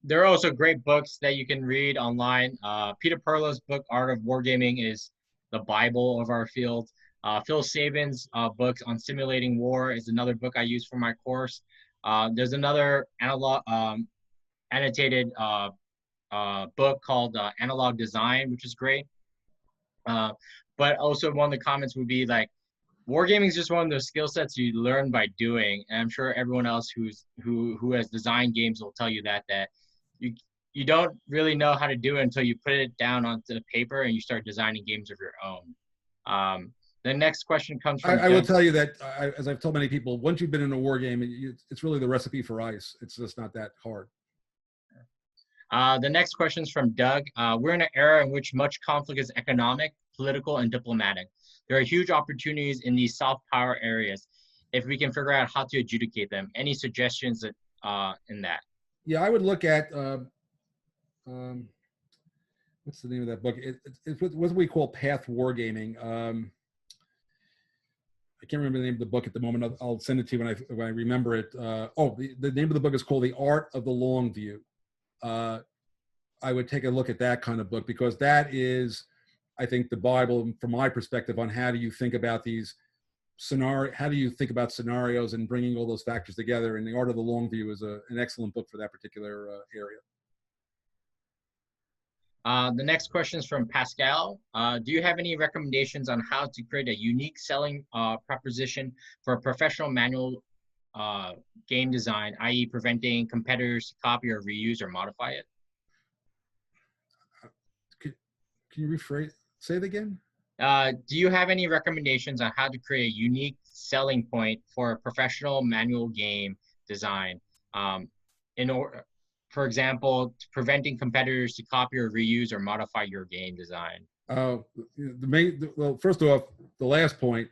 There are also great books that you can read online. Peter Pericles' book, Art of Wargaming, is the Bible of our field. Phil Saban's book on simulating war is another book I use for my course. There's another annotated book called Analog Design, which is great. But also one of the comments would be like, wargaming is just one of those skill sets you learn by doing. And I'm sure everyone else who has designed games will tell you that you don't really know how to do it until you put it down onto the paper and you start designing games of your own. The next question comes from I will tell you that, as I've told many people, once you've been in a war game, it's really the recipe for ice. It's just not that hard. The next question is from Doug. We're in an era in which much conflict is economic, political, and diplomatic. There are huge opportunities in these soft power areas if we can figure out how to adjudicate them. Any suggestions in that? Yeah, I would look at, what's the name of that book? It's what we call path wargaming. I can't remember the name of the book at the moment. I'll send it to you when I remember it. The name of the book is called The Art of the Long View. I would take a look at that kind of book, because that is, I think, the Bible from my perspective on how do you think about these how do you think about scenarios and bringing all those factors together. And The Art of the Long View is an excellent book for that particular area. The next question is from Pascal. Do you have any recommendations on how to create a unique selling proposition for a professional manual game design, i.e. preventing competitors to copy or reuse or modify it? Can you say it again? Do you have any recommendations on how to create a unique selling point for a professional manual game design? For example, preventing competitors to copy or reuse or modify your game design. Well, first off, the last point,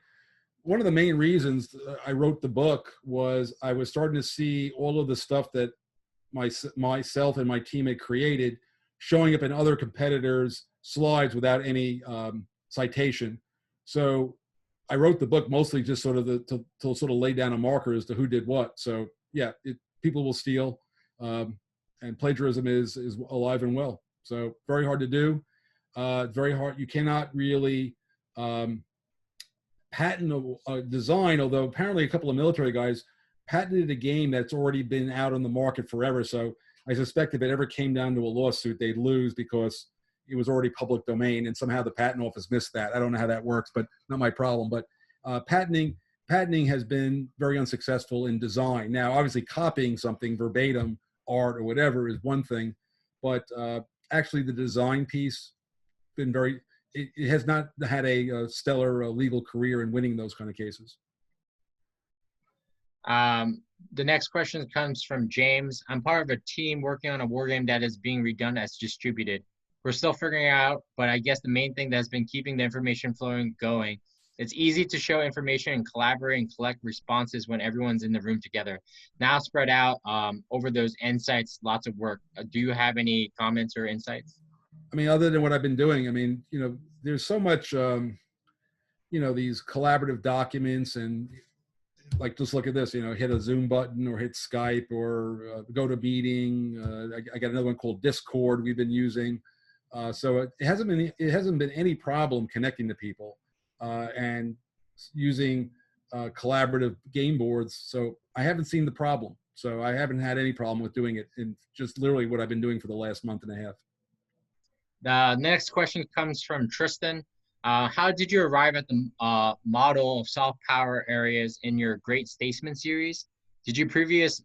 one of the main reasons I wrote the book was I was starting to see all of the stuff that myself and my team had created, showing up in other competitors' slides without any citation. So I wrote the book mostly just sort of to sort of lay down a marker as to who did what. So yeah, people will steal, and plagiarism is alive and well. So very hard to do. Very hard. You cannot really patent a design, although apparently a couple of military guys patented a game that's already been out on the market forever. So I suspect if it ever came down to a lawsuit, they'd lose because it was already public domain, and somehow the patent office missed that. I don't know how that works, but not my problem. But patenting has been very unsuccessful in design. Now, obviously, copying something verbatim, art or whatever, is one thing, but actually the design piece been very. It has not had a stellar legal career in winning those kind of cases. The next question comes from James. I'm part of a team working on a war game that is being redone as distributed. We're still figuring out, but I guess the main thing that's been keeping the information flowing going. It's easy to show information and collaborate and collect responses when everyone's in the room together. Now spread out over those end sites, lots of work. Do you have any comments or insights? I mean, other than what I've been doing, I mean, you know, there's so much, you know, these collaborative documents, and like, just look at this, you know, hit a Zoom button or hit Skype or go to meeting. I got another one called Discord we've been using. So it hasn't been any problem connecting to people and using collaborative game boards. So I haven't seen the problem. So I haven't had any problem with doing it in just literally what I've been doing for the last month and a half. The next question comes from Tristan. How did you arrive at the model of soft power areas in your Great Statesman series? Did your previous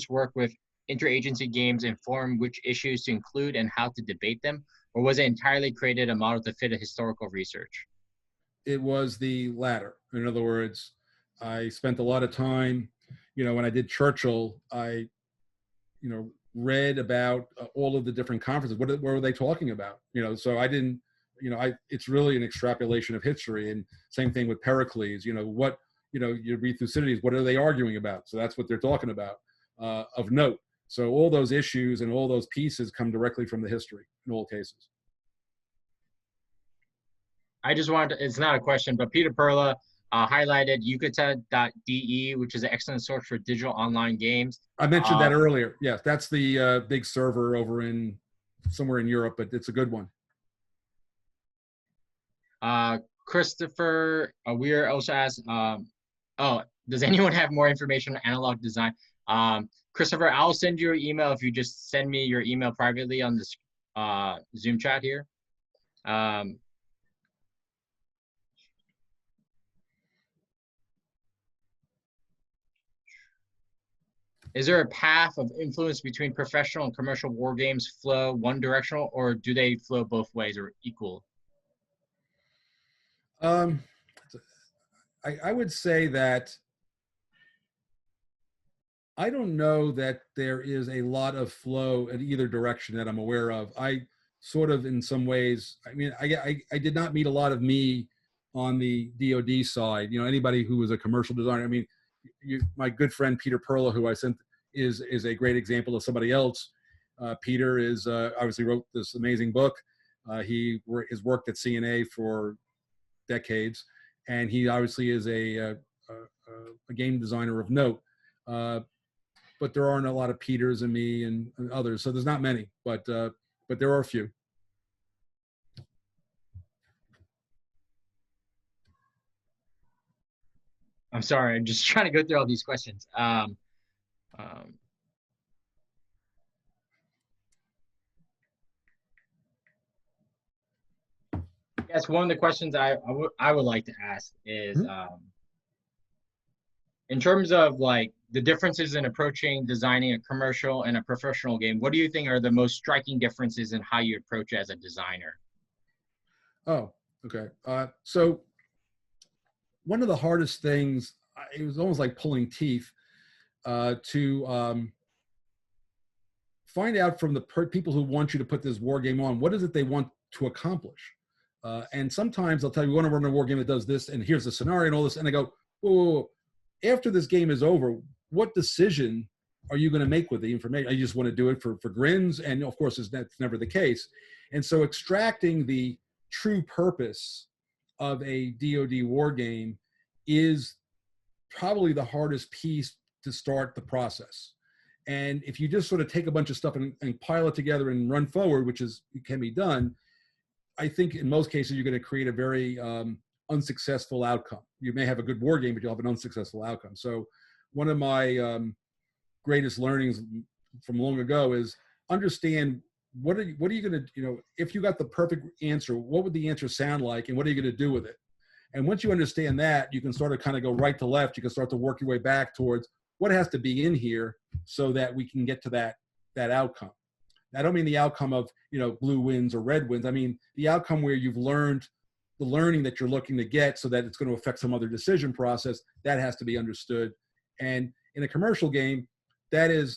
work with interagency games inform which issues to include and how to debate them, or was it entirely created a model to fit a historical research? It was the latter. In other words, I spent a lot of time, you know, when I did Churchill, I, you know, read about all of the different conferences. What were they talking about? You know, so I didn't, you know, it's really an extrapolation of history. And same thing with Pericles, you know, what, you know, you read Thucydides, what are they arguing about? So that's what they're talking about of note. So all those issues and all those pieces come directly from the history in all cases. I just wanted to, it's not a question, but Peter Perla highlighted ucata.de, which is an excellent source for digital online games. I mentioned that earlier. Yes, that's the big server over in somewhere in Europe, but it's a good one. Christopher Weir also asked, oh, does anyone have more information on analog design? Christopher, I'll send you an email if you just send me your email privately on this Zoom chat here. Is there a path of influence between professional and commercial war games flow one directional, or do they flow both ways or equal? I would say that I don't know that there is a lot of flow in either direction that I'm aware of. I sort of, in some ways, I mean, I did not meet a lot of me on the DoD side. You know, anybody who was a commercial designer. I mean, my good friend Peter Perla, who I sent, is a great example of somebody else. Peter is obviously wrote this amazing book. He has worked at CNA for decades, and he obviously is a game designer of note. But there aren't a lot of Peters and me and others, so there's not many, but there are a few. I'm sorry, I'm just trying to go through all these questions. Yes, one of the questions I would like to ask is, in terms of like the differences in approaching designing a commercial and a professional game, what do you think are the most striking differences in how you approach it as a designer? Oh, okay. So one of the hardest things, it was almost like pulling teeth, to find out from the people who want you to put this war game on, what is it they want to accomplish? And sometimes they'll tell you, we want to run a war game that does this, and here's the scenario and all this. And I go, whoa, whoa, whoa. After this game is over, what decision are you going to make with the information? You just want to do it for grins, and of course, that's never the case. And so, extracting the true purpose of a DoD war game is probably the hardest piece to start the process. And if you just sort of take a bunch of stuff and pile it together and run forward, which can be done, I think in most cases you're going to create a very unsuccessful outcome. You may have a good war game, but you'll have an unsuccessful outcome. So one of my greatest learnings from long ago is understand what are you going to, if you got the perfect answer, what would the answer sound like, and what are you going to do with it? And once you understand that, you can start to kind of go right to left. You can start to work your way back towards what has to be in here so that we can get to that outcome. I don't mean the outcome of, blue wins or red wins. I mean the outcome where you've learned the learning that you're looking to get so that it's going to affect some other decision process. That has to be understood. And in a commercial game, that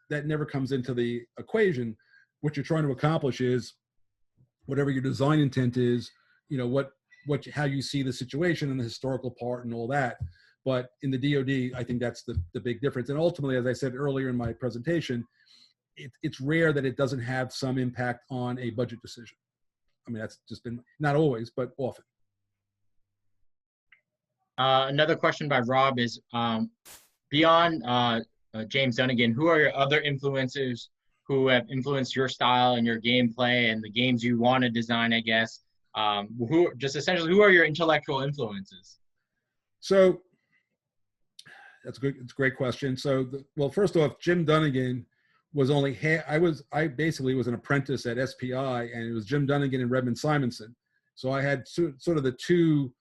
never comes into the equation. What you're trying to accomplish is whatever your design intent is, how you see the situation and the historical part and all that. But in the DoD, I think that's the big difference. And ultimately, as I said earlier in my presentation, it's rare that it doesn't have some impact on a budget decision. I mean, that's just been, not always, but often. Another question by Rob is, beyond James Dunnigan, who are your other influencers who have influenced your style and your gameplay and the games you want to design, I guess? Who are your intellectual influences? So that's good. It's a great question. So, well, first off, Jim Dunnigan was only I basically was an apprentice at SPI, and it was Jim Dunnigan and Redmond Simonson. So I had sort of the two,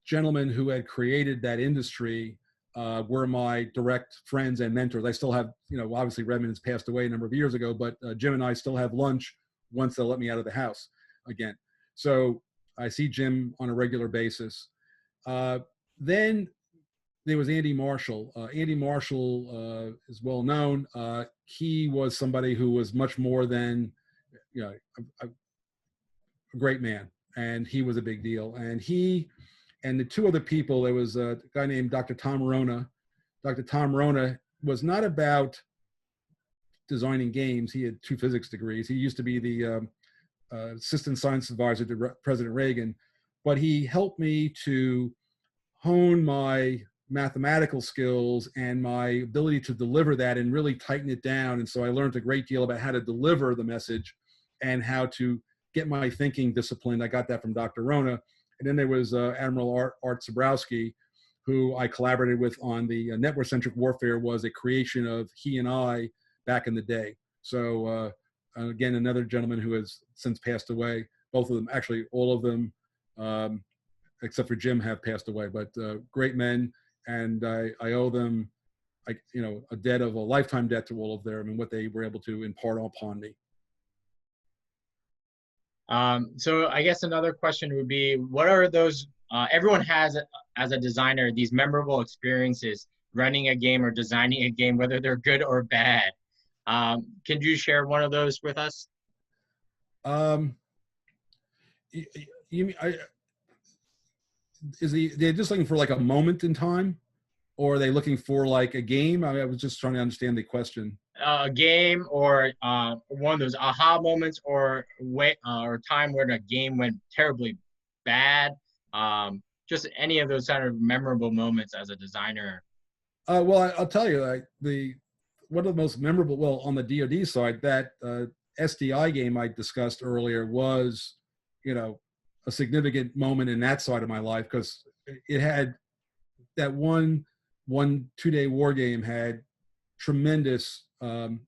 gentlemen who had created that industry were my direct friends and mentors. I still have, obviously Redmond has passed away a number of years ago, but Jim and I still have lunch once they'll let me out of the house again. So I see Jim on a regular basis. Then there was Andy Marshall. Andy Marshall is well known. He was somebody who was much more than, a great man, and he was a big deal. And the two other people, there was a guy named Dr. Tom Rona. Dr. Tom Rona was not about designing games. He had 2 physics degrees. He used to be the assistant science advisor to President Reagan, but he helped me to hone my mathematical skills and my ability to deliver that and really tighten it down. And so I learned a great deal about how to deliver the message and how to get my thinking disciplined. I got that from Dr. Rona. And then there was Admiral Art Zabrowski, who I collaborated with on the network-centric warfare, was a creation of he and I back in the day. So again, another gentleman who has since passed away. Both of them, actually all of them, except for Jim, have passed away, but great men. And I owe them, a debt of a lifetime debt to all of them and what they were able to impart upon me. So I guess another question would be, what are those, everyone has, as a designer, these memorable experiences running a game or designing a game, whether they're good or bad. Can you share one of those with us? They're just looking for like a moment in time, or are they looking for like a game? I was just trying to understand the question. A game, or one of those aha moments, or time when a game went terribly bad. Just any of those kind of memorable moments as a designer. Well, I'll tell you, one of the most memorable, well, on the DoD side, that SDI game I discussed earlier was, a significant moment in that side of my life, because it had that one 2-day war game had tremendous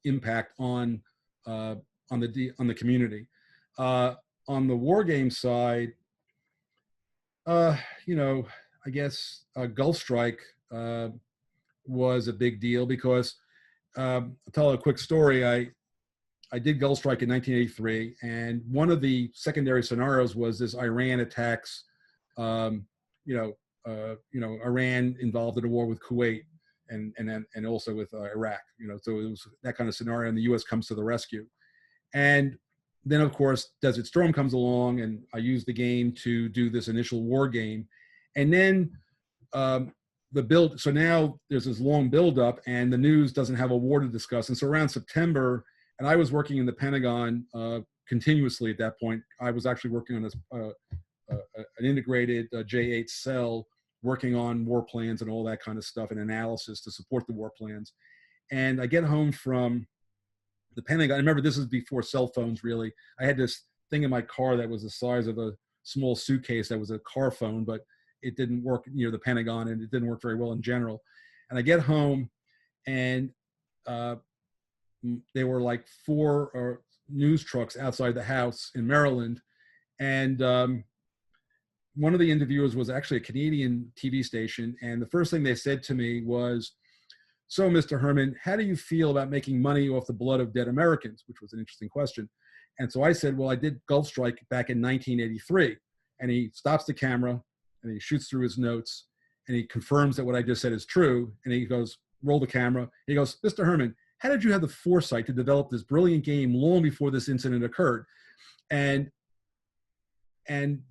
impact on the community. On the war game side, I guess Gulf Strike was a big deal because I'll tell a quick story. I did Gulf Strike in 1983, and one of the secondary scenarios was this Iran attacks. Iran involved in a war with Kuwait and also with Iraq. So it was that kind of scenario, and the U.S. comes to the rescue. And then, of course, Desert Storm comes along, and I use the game to do this initial war game. And then the build, so now there's this long buildup, and the news doesn't have a war to discuss. And so around September, and I was working in the Pentagon continuously at that point. I was actually working on this an integrated J8 cell, working on war plans and all that kind of stuff and analysis to support the war plans. And I get home from the Pentagon. I remember this is before cell phones, really. I had this thing in my car that was the size of a small suitcase that was a car phone, but it didn't work near the Pentagon, and it didn't work very well in general. And I get home, and there were like 4 news trucks outside the house in Maryland. And one of the interviewers was actually a Canadian TV station. And the first thing they said to me was, "So, Mr. Herman, how do you feel about making money off the blood of dead Americans?" Which was an interesting question. And so I said, "Well, I did Gulf Strike back in 1983. And he stops the camera, and he shoots through his notes, and he confirms that what I just said is true. And he goes, "Roll the camera." He goes, "Mr. Herman, how did you have the foresight to develop this brilliant game long before this incident occurred?" And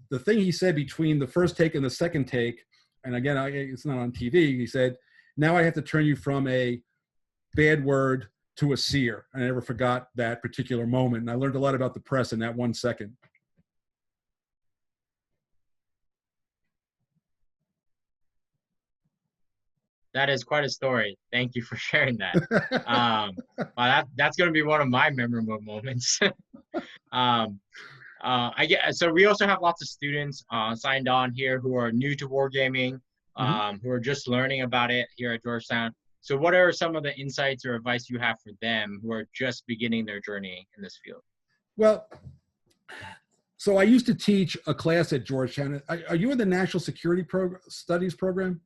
the thing he said between the first take and the second take, and again, it's not on TV, he said, "Now I have to turn you from a bad word to a seer." I never forgot that particular moment. And I learned a lot about the press in that 1 second. That is quite a story. Thank you for sharing that. Well, that's going to be one of my memorable moments. So we also have lots of students signed on here who are new to wargaming, who are just learning about it here at Georgetown. So what are some of the insights or advice you have for them who are just beginning their journey in this field? Well, so I used to teach a class at Georgetown. Are you in the National Security Studies program?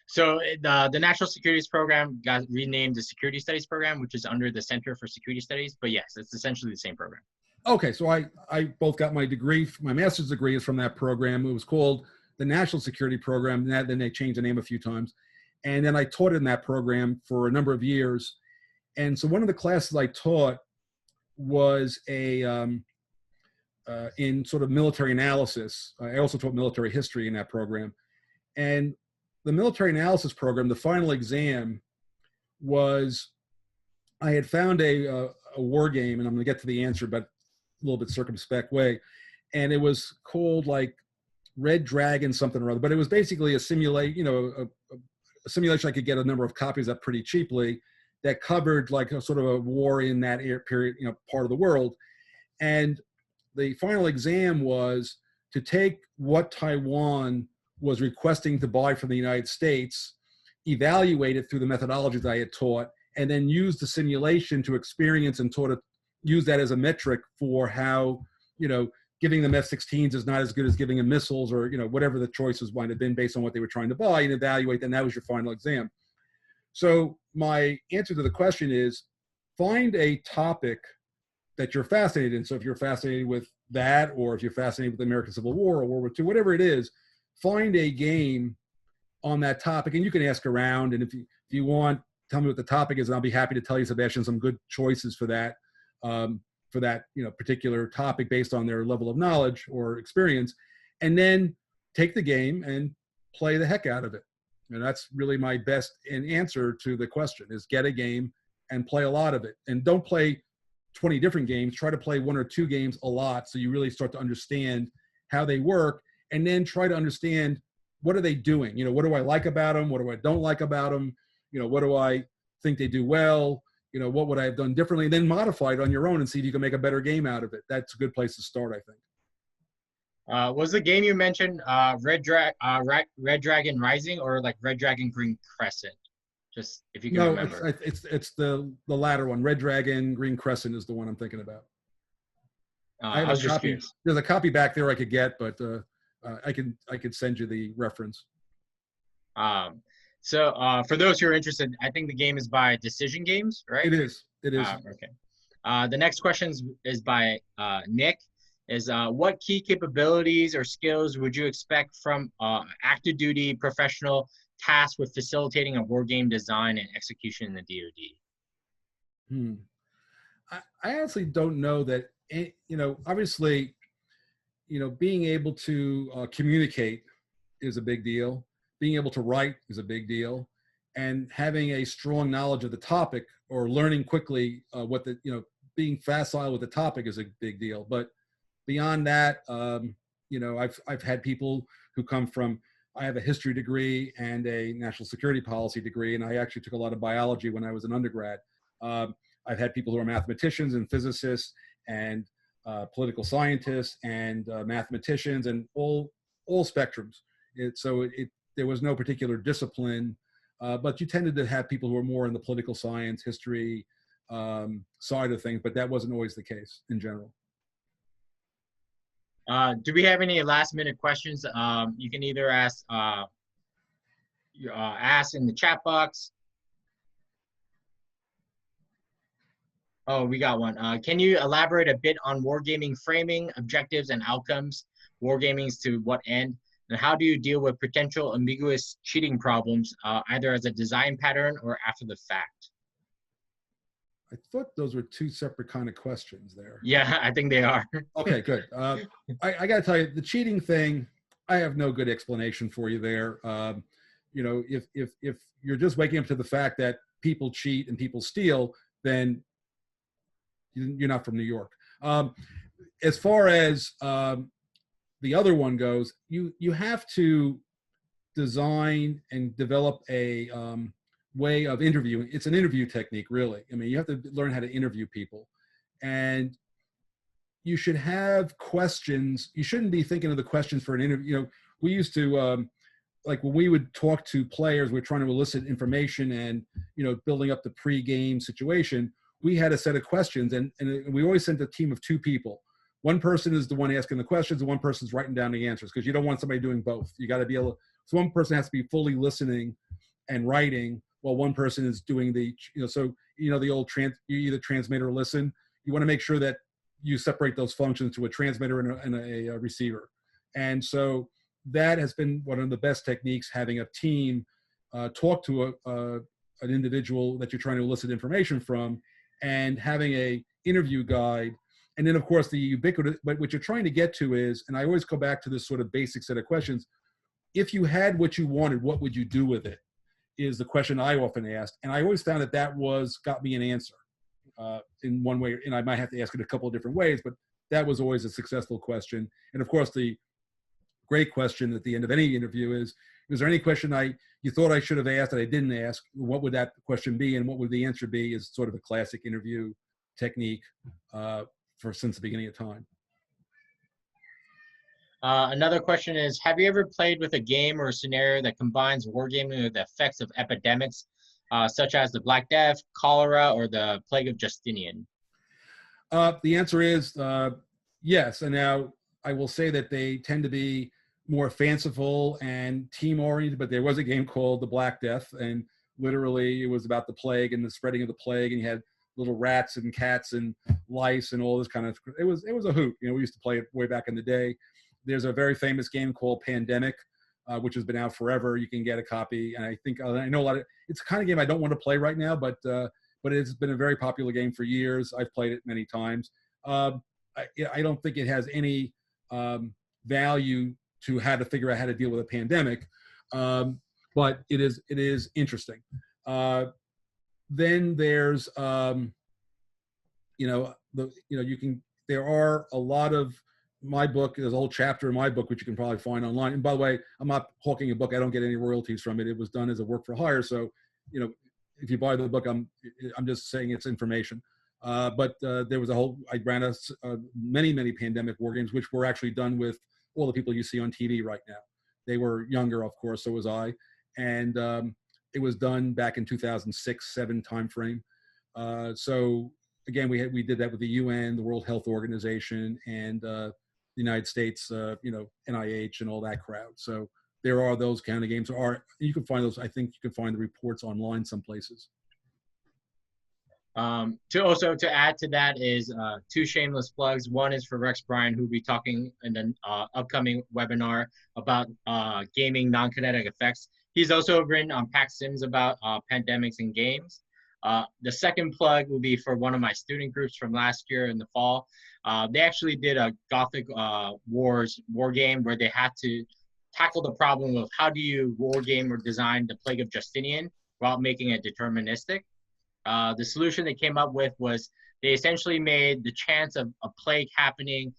So the National Security Program got renamed the Security Studies Program, which is under the Center for Security Studies. But yes, it's essentially the same program. Okay, so I both got my degree, my master's degree is from that program. It was called the National Security Program, and then they changed the name a few times. And then I taught in that program for a number of years. And so one of the classes I taught was in sort of military analysis. I also taught military history in that program. And the military analysis program, the final exam was, I had found a war game, and I'm going to get to the answer, but a little bit circumspect way. And it was called like Red Dragon something or other, but it was basically a simulation I could get a number of copies of pretty cheaply that covered like a sort of a war in that period, part of the world. And the final exam was to take what Taiwan was requesting to buy from the United States, evaluate it through the methodologies I had taught, and then use the simulation to experience and use that as a metric for how, giving them F-16s is not as good as giving them missiles, or, whatever the choices might have been based on what they were trying to buy, and evaluate, and that was your final exam. So my answer to the question is, find a topic that you're fascinated in. So if you're fascinated with that, or if you're fascinated with the American Civil War or World War II, whatever it is, find a game on that topic, and you can ask around. And if you want, tell me what the topic is, and I'll be happy to tell you, Sebastian, some good choices for that particular topic based on their level of knowledge or experience. And then take the game and play the heck out of it. And that's really my best answer to the question, is get a game and play a lot of it. And don't play 20 different games. Try to play 1 or 2 games a lot, so you really start to understand how they work. And then try to understand, what are they doing? What do I like about them? What do I don't like about them? What do I think they do well? What would I have done differently? And then modify it on your own and see if you can make a better game out of it. That's a good place to start, I think. Was the game you mentioned Red Dragon Rising, or like Red Dragon Green Crescent? Just if you can remember. No, it's the latter one. Red Dragon Green Crescent is the one I'm thinking about. I was just curious. There's a copy back there I could get, but I could send you the reference. So for those who are interested, I think the game is by Decision Games, right? It is. Okay. The next question is by Nick. What key capabilities or skills would you expect from active duty professional tasked with facilitating a war game design and execution in the DoD? I honestly don't know that. Obviously, being able to communicate is a big deal. being able to write is a big deal, and having a strong knowledge of the topic or learning quickly being facile with the topic is a big deal. But beyond that, I've had people who come from, I have a history degree and a national security policy degree, and I actually took a lot of biology when I was an undergrad. I've had people who are mathematicians and physicists and political scientists and mathematicians and all spectrums. There was no particular discipline, but you tended to have people who were more in the political science, history side of things, but that wasn't always the case in general. Do we have any last minute questions? You can either ask in the chat box. Oh, we got one. Can you elaborate a bit on wargaming framing, objectives, and outcomes? Wargaming to what end? And how do you deal with potential ambiguous cheating problems, either as a design pattern or after the fact? I thought those were two separate kind of questions there. Yeah, I think they are. Okay, good. I got to tell you, the cheating thing, I have no good explanation for you there. If you're just waking up to the fact that people cheat and people steal, then you're not from New York. As far as the other one goes, you have to design and develop a way of interviewing. It's an interview technique, really. I mean, you have to learn how to interview people, and you should have questions. You shouldn't be thinking of the questions for an interview. We used to, like when we would talk to players, we're trying to elicit information and, building up the pre-game situation, we had a set of questions, and we always sent a team of two people. One person is the one asking the questions, and one person's writing down the answers, because you don't want somebody doing both. You got to be able, so one person has to be fully listening and writing, while one person is doing the, the old you either transmit or listen. You want to make sure that you separate those functions to a transmitter and a receiver. And so that has been one of the best techniques, having a team talk to an individual that you're trying to elicit information from, and having a interview guide. And then of course the ubiquitous, but what you're trying to get to is, and I always go back to this sort of basic set of questions, if you had what you wanted, what would you do with it? Is the question I often asked. And I always found that got me an answer in one way, and I might have to ask it a couple of different ways, but that was always a successful question. And of course, the great question at the end of any interview is there any question you thought I should have asked that I didn't ask? What would that question be, and what would the answer be? Is sort of a classic interview technique since the beginning of time. Another question is, have you ever played with a game or a scenario that combines wargaming with the effects of epidemics, such as the Black Death, cholera, or the Plague of Justinian? The answer is yes. And now I will say that they tend to be more fanciful and team-oriented, but there was a game called the Black Death, and literally it was about the plague and the spreading of the plague, and you had little rats and cats and lice and all this kind of, it was a hoot. We used to play it way back in the day. There's a very famous game called Pandemic, which has been out forever. You can get a copy, and I know a lot of, it's a kind of game I don't want to play right now, but it's been a very popular game for years. I've played it many times. I don't think it has any value to how to figure out how to deal with a pandemic, but it is interesting. Then there's there are a lot of, my book, there's a whole chapter in my book, which you can probably find online. And by the way, I'm not hawking a book. I don't get any royalties from it. It was done as a work for hire. So, if you buy the book, I'm just saying it's information. But there was I ran many pandemic war games, which were actually done with all the people you see on TV right now. They were younger, of course, so was I. And it was done back in 2006-07 timeframe. So again, we did that with the UN, the World Health Organization, and the United States, NIH and all that crowd. So there are those kind of games. You can find those. I think you can find the reports online some places. To add to that is two shameless plugs. One is for Rex Bryan, who will be talking in an upcoming webinar about gaming non-kinetic effects. He's also written on Pack Sims about pandemics and games. The second plug will be for one of my student groups from last year in the fall. They actually did a Gothic Wars war game where they had to tackle the problem of how do you wargame or design the Plague of Justinian without making it deterministic. The solution they came up with was they essentially made the chance of a plague happening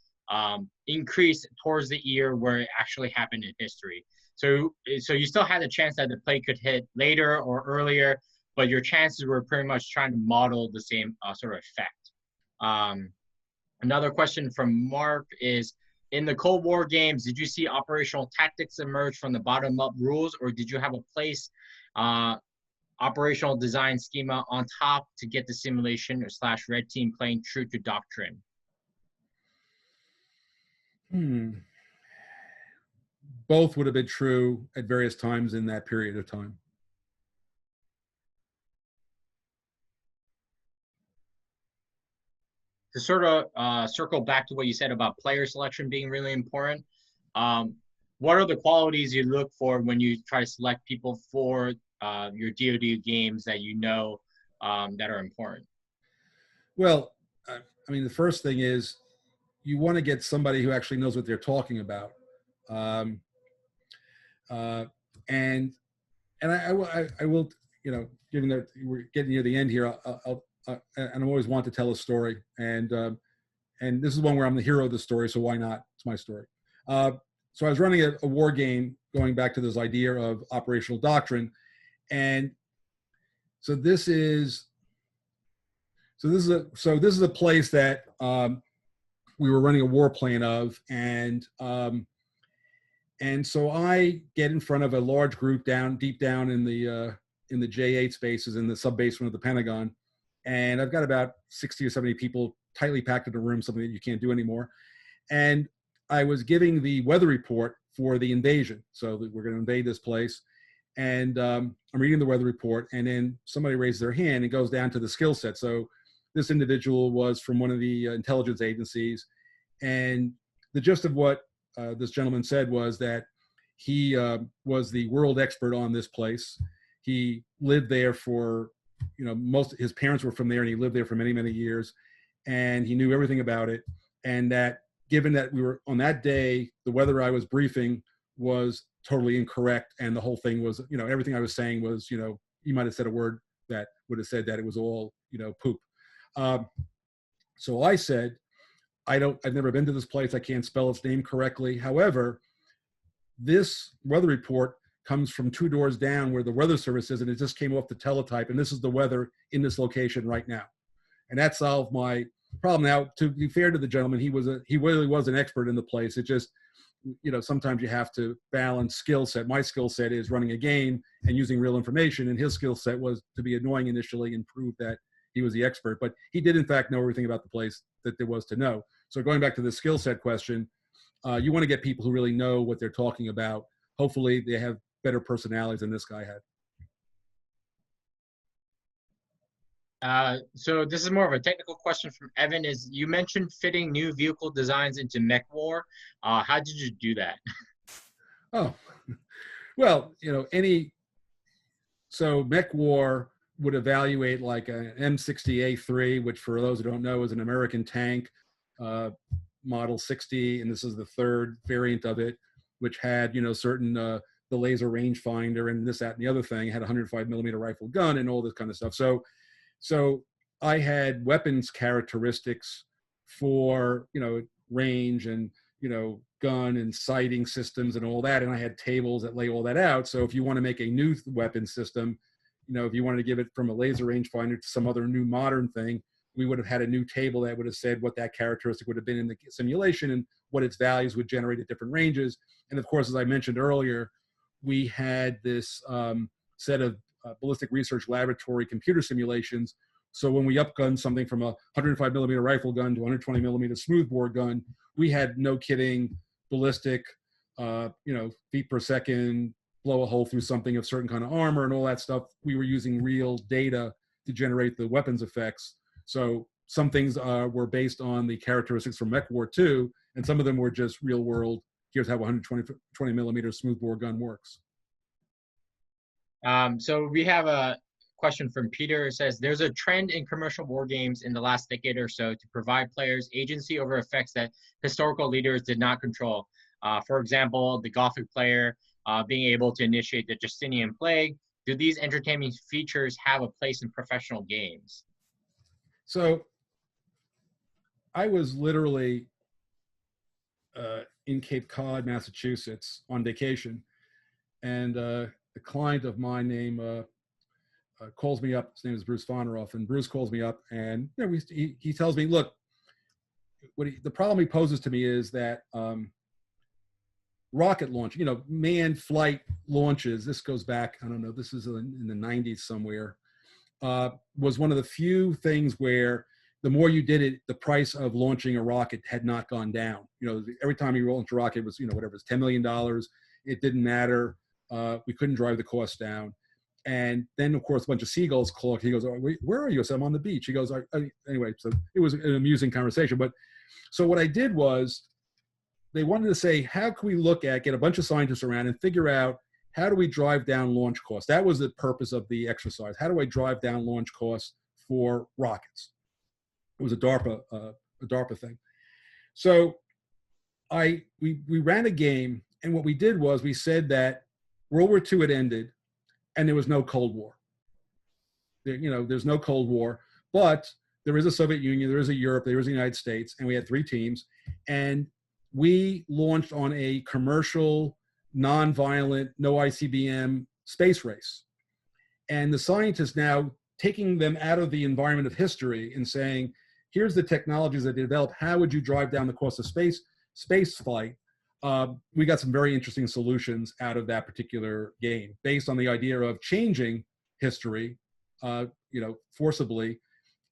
increase towards the year where it actually happened in history. So you still had the chance that the plague could hit later or earlier, but your chances were pretty much trying to model the same sort of effect. Another question from Mark is, in the Cold War games, did you see operational tactics emerge from the bottom-up rules, or did you have a place operational design schema on top to get the simulation / red team playing true to doctrine? Both would have been true at various times in that period of time. To sort of circle back to what you said about player selection being really important, what are the qualities you look for when you try to select people for your DoD games that you know that are important? Well, I mean, the first thing is you want to get somebody who actually knows what they're talking about. And I will, you know, given that we're getting near the end here, and I always want to tell a story, and this is one where I'm the hero of the story, so why not? It's my story. So I was running a war game, going back to this idea of operational doctrine, and so this is a place that we were running a war plan of, and so I get in front of a large group deep down in the J8 spaces in the sub basement of the Pentagon. And I've got about 60 or 70 people tightly packed in a room, something that you can't do anymore. And I was giving the weather report for the invasion. So that we're going to invade this place. And I'm reading the weather report, and then somebody raises their hand and goes down to the skill set. So this individual was from one of the intelligence agencies. And the gist of what this gentleman said was that he was the world expert on this place. He lived there for, you know, his parents were from there, and he lived there for many, many years, and he knew everything about it. And that given that we were on that day, the weather I was briefing was totally incorrect, and the whole thing was, you know, everything I was saying was, you know, you might have said a word that would have said that it was all, you know, poop. So I said, I've never been to this place. I can't spell its name correctly. However, this weather report comes from 2 doors down where the weather service is, and it just came off the teletype, and this is the weather in this location right now. And that solved my problem. Now, to be fair to the gentleman, he really was an expert in the place. It just, you know, sometimes you have to balance skill set. My skill set is running a game and using real information, and his skill set was to be annoying initially and prove that he was the expert. But he did, in fact, know everything about the place that there was to know. So going back to the skill set question, you want to get people who really know what they're talking about. Hopefully they have better personalities than this guy had. So this is more of a technical question from Evan. Is you mentioned fitting new vehicle designs into Mech War. How did you do that? Oh, well, you know, so Mech War would evaluate like an M60A3, which for those who don't know is an American tank, model 60, and this is the 3rd variant of it, which had, you know, certain the laser rangefinder and this, that, and the other thing. It had a 105mm rifle gun and all this kind of stuff. So I had weapons characteristics for, you know, range and, you know, gun and sighting systems and all that, and I had tables that lay all that out. So if you want to make a new weapon system, you know, if you wanted to give it from a laser rangefinder to some other new modern thing, we would have had a new table that would have said what that characteristic would have been in the simulation and what its values would generate at different ranges. And of course, as I mentioned earlier, we had this set of ballistic research laboratory computer simulations. So when we upgunned something from a 105mm rifle gun to a 120mm smoothbore gun, we had, no kidding, ballistic, you know, feet per second, blow a hole through something of certain kind of armor and all that stuff. We were using real data to generate the weapons effects. So some things were based on the characteristics from Mech War 2, and some of them were just real world. Here's how a 120mm smoothbore gun works. So we have a question from Peter. It says, there's a trend in commercial war games in the last decade or so to provide players agency over effects that historical leaders did not control. For example, the Gothic player being able to initiate the Justinian Plague. Do these entertainment features have a place in professional games? So I was literally in Cape Cod, Massachusetts on vacation, and a client of mine named calls me up. His name is Bruce Foneroff, and Bruce calls me up, and you know, he tells me, look, the problem he poses to me is that rocket launch, you know, manned flight launches, this goes back, I don't know, this is in the 90s somewhere, was one of the few things where the more you did it, the price of launching a rocket had not gone down. You know, every time you launched a rocket, it was, you know, whatever, it's $10 million. It didn't matter. We couldn't drive the cost down. And then, of course, a bunch of seagulls clocked. He goes, oh, where are you? I said, I'm on the beach. He goes, anyway, so it was an amusing conversation. But so what I did was, they wanted to say, how can we look at, get a bunch of scientists around and figure out, how do we drive down launch costs? That was the purpose of the exercise. How do I drive down launch costs for rockets? It was a DARPA thing. So we ran a game, and what we did was we said that World War II had ended, and there was no Cold War. You know, there's no Cold War, but there is a Soviet Union, there is a Europe, there is the United States, and we had 3 teams, and we launched on a commercial, non-violent, no ICBM space race. And the scientists now taking them out of the environment of history and saying, here's the technologies that they developed. How would you drive down the cost of space flight? We got some very interesting solutions out of that particular game based on the idea of changing history, you know, forcibly.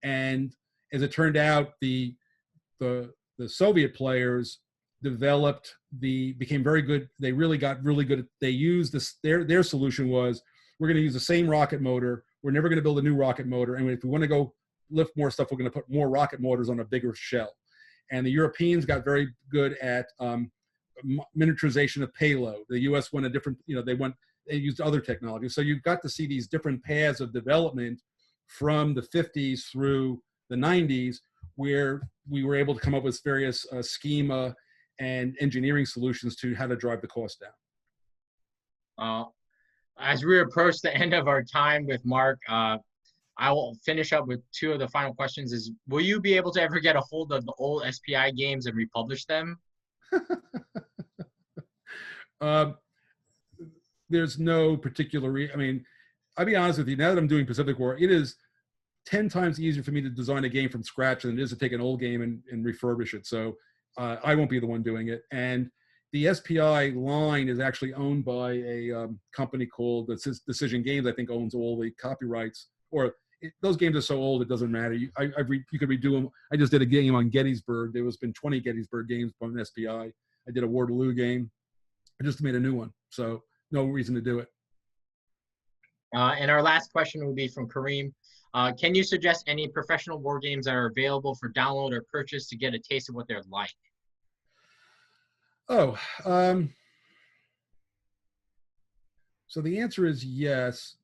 And as it turned out, the Soviet players became very good. They really got really good. They used this, their solution was, we're going to use the same rocket motor. We're never going to build a new rocket motor. And if we want to go lift more stuff, we're going to put more rocket motors on a bigger shell. And the Europeans got very good at miniaturization of payload. The US went a different, you know, they used other technologies. So you've got to see these different paths of development from the 50s through the 90s, where we were able to come up with various schema and engineering solutions to how to drive the cost down. As we approach the end of our time with Mark, I will finish up with 2 of the final questions. Is, will you be able to ever get a hold of the old SPI games and republish them? There's no particular I mean, I'll be honest with you, now that I'm doing Pacific War, it is 10 times easier for me to design a game from scratch than it is to take an old game and refurbish it. So I won't be the one doing it. And the SPI line is actually owned by a company called Decision Games. I think owns all the copyrights. Or those games are so old it doesn't matter. You could redo them. I just did a game on Gettysburg. There was been 20 Gettysburg games from an SPI. I did a Waterloo game. I just made a new one. So no reason to do it. And our last question will be from Kareem. Can you suggest any professional war games that are available for download or purchase to get a taste of what they're like? Oh, so the answer is yes.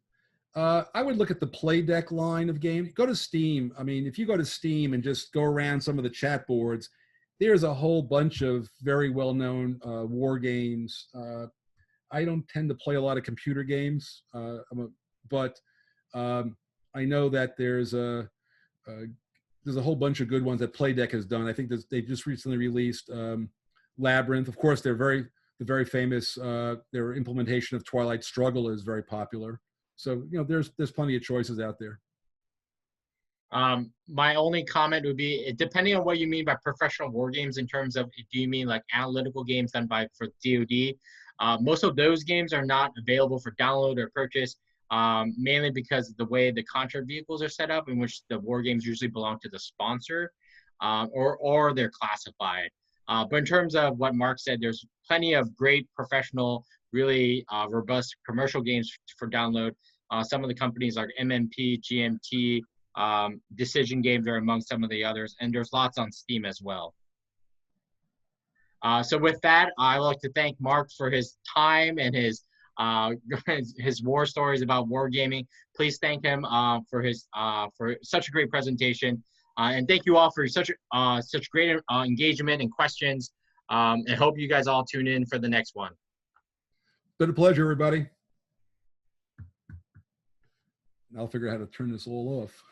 I would look at the Play Deck line of games. Go to Steam. I mean, if you go to Steam and just go around some of the chat boards, there's a whole bunch of very well-known war games. I don't tend to play a lot of computer games, but I know that there's a whole bunch of good ones that Play Deck has done. I think they just recently released Labyrinth. Of course, they're very famous. Their implementation of Twilight Struggle is very popular. So, you know, there's plenty of choices out there. My only comment would be, depending on what you mean by professional war games, in terms of, do you mean like analytical games done for DoD? Most of those games are not available for download or purchase, mainly because of the way the contract vehicles are set up, in which the war games usually belong to the sponsor, or they're classified. But in terms of what Mark said, there's plenty of great professional, really robust commercial games for download. Some of the companies like MMP, GMT, Decision Games are among some of the others, and there's lots on Steam as well. So with that, I'd like to thank Mark for his time and his war stories about wargaming. Please thank him for such a great presentation. And thank you all for such great engagement and questions. And hope you guys all tune in for the next one. Been a pleasure, everybody. I'll figure out how to turn this all off.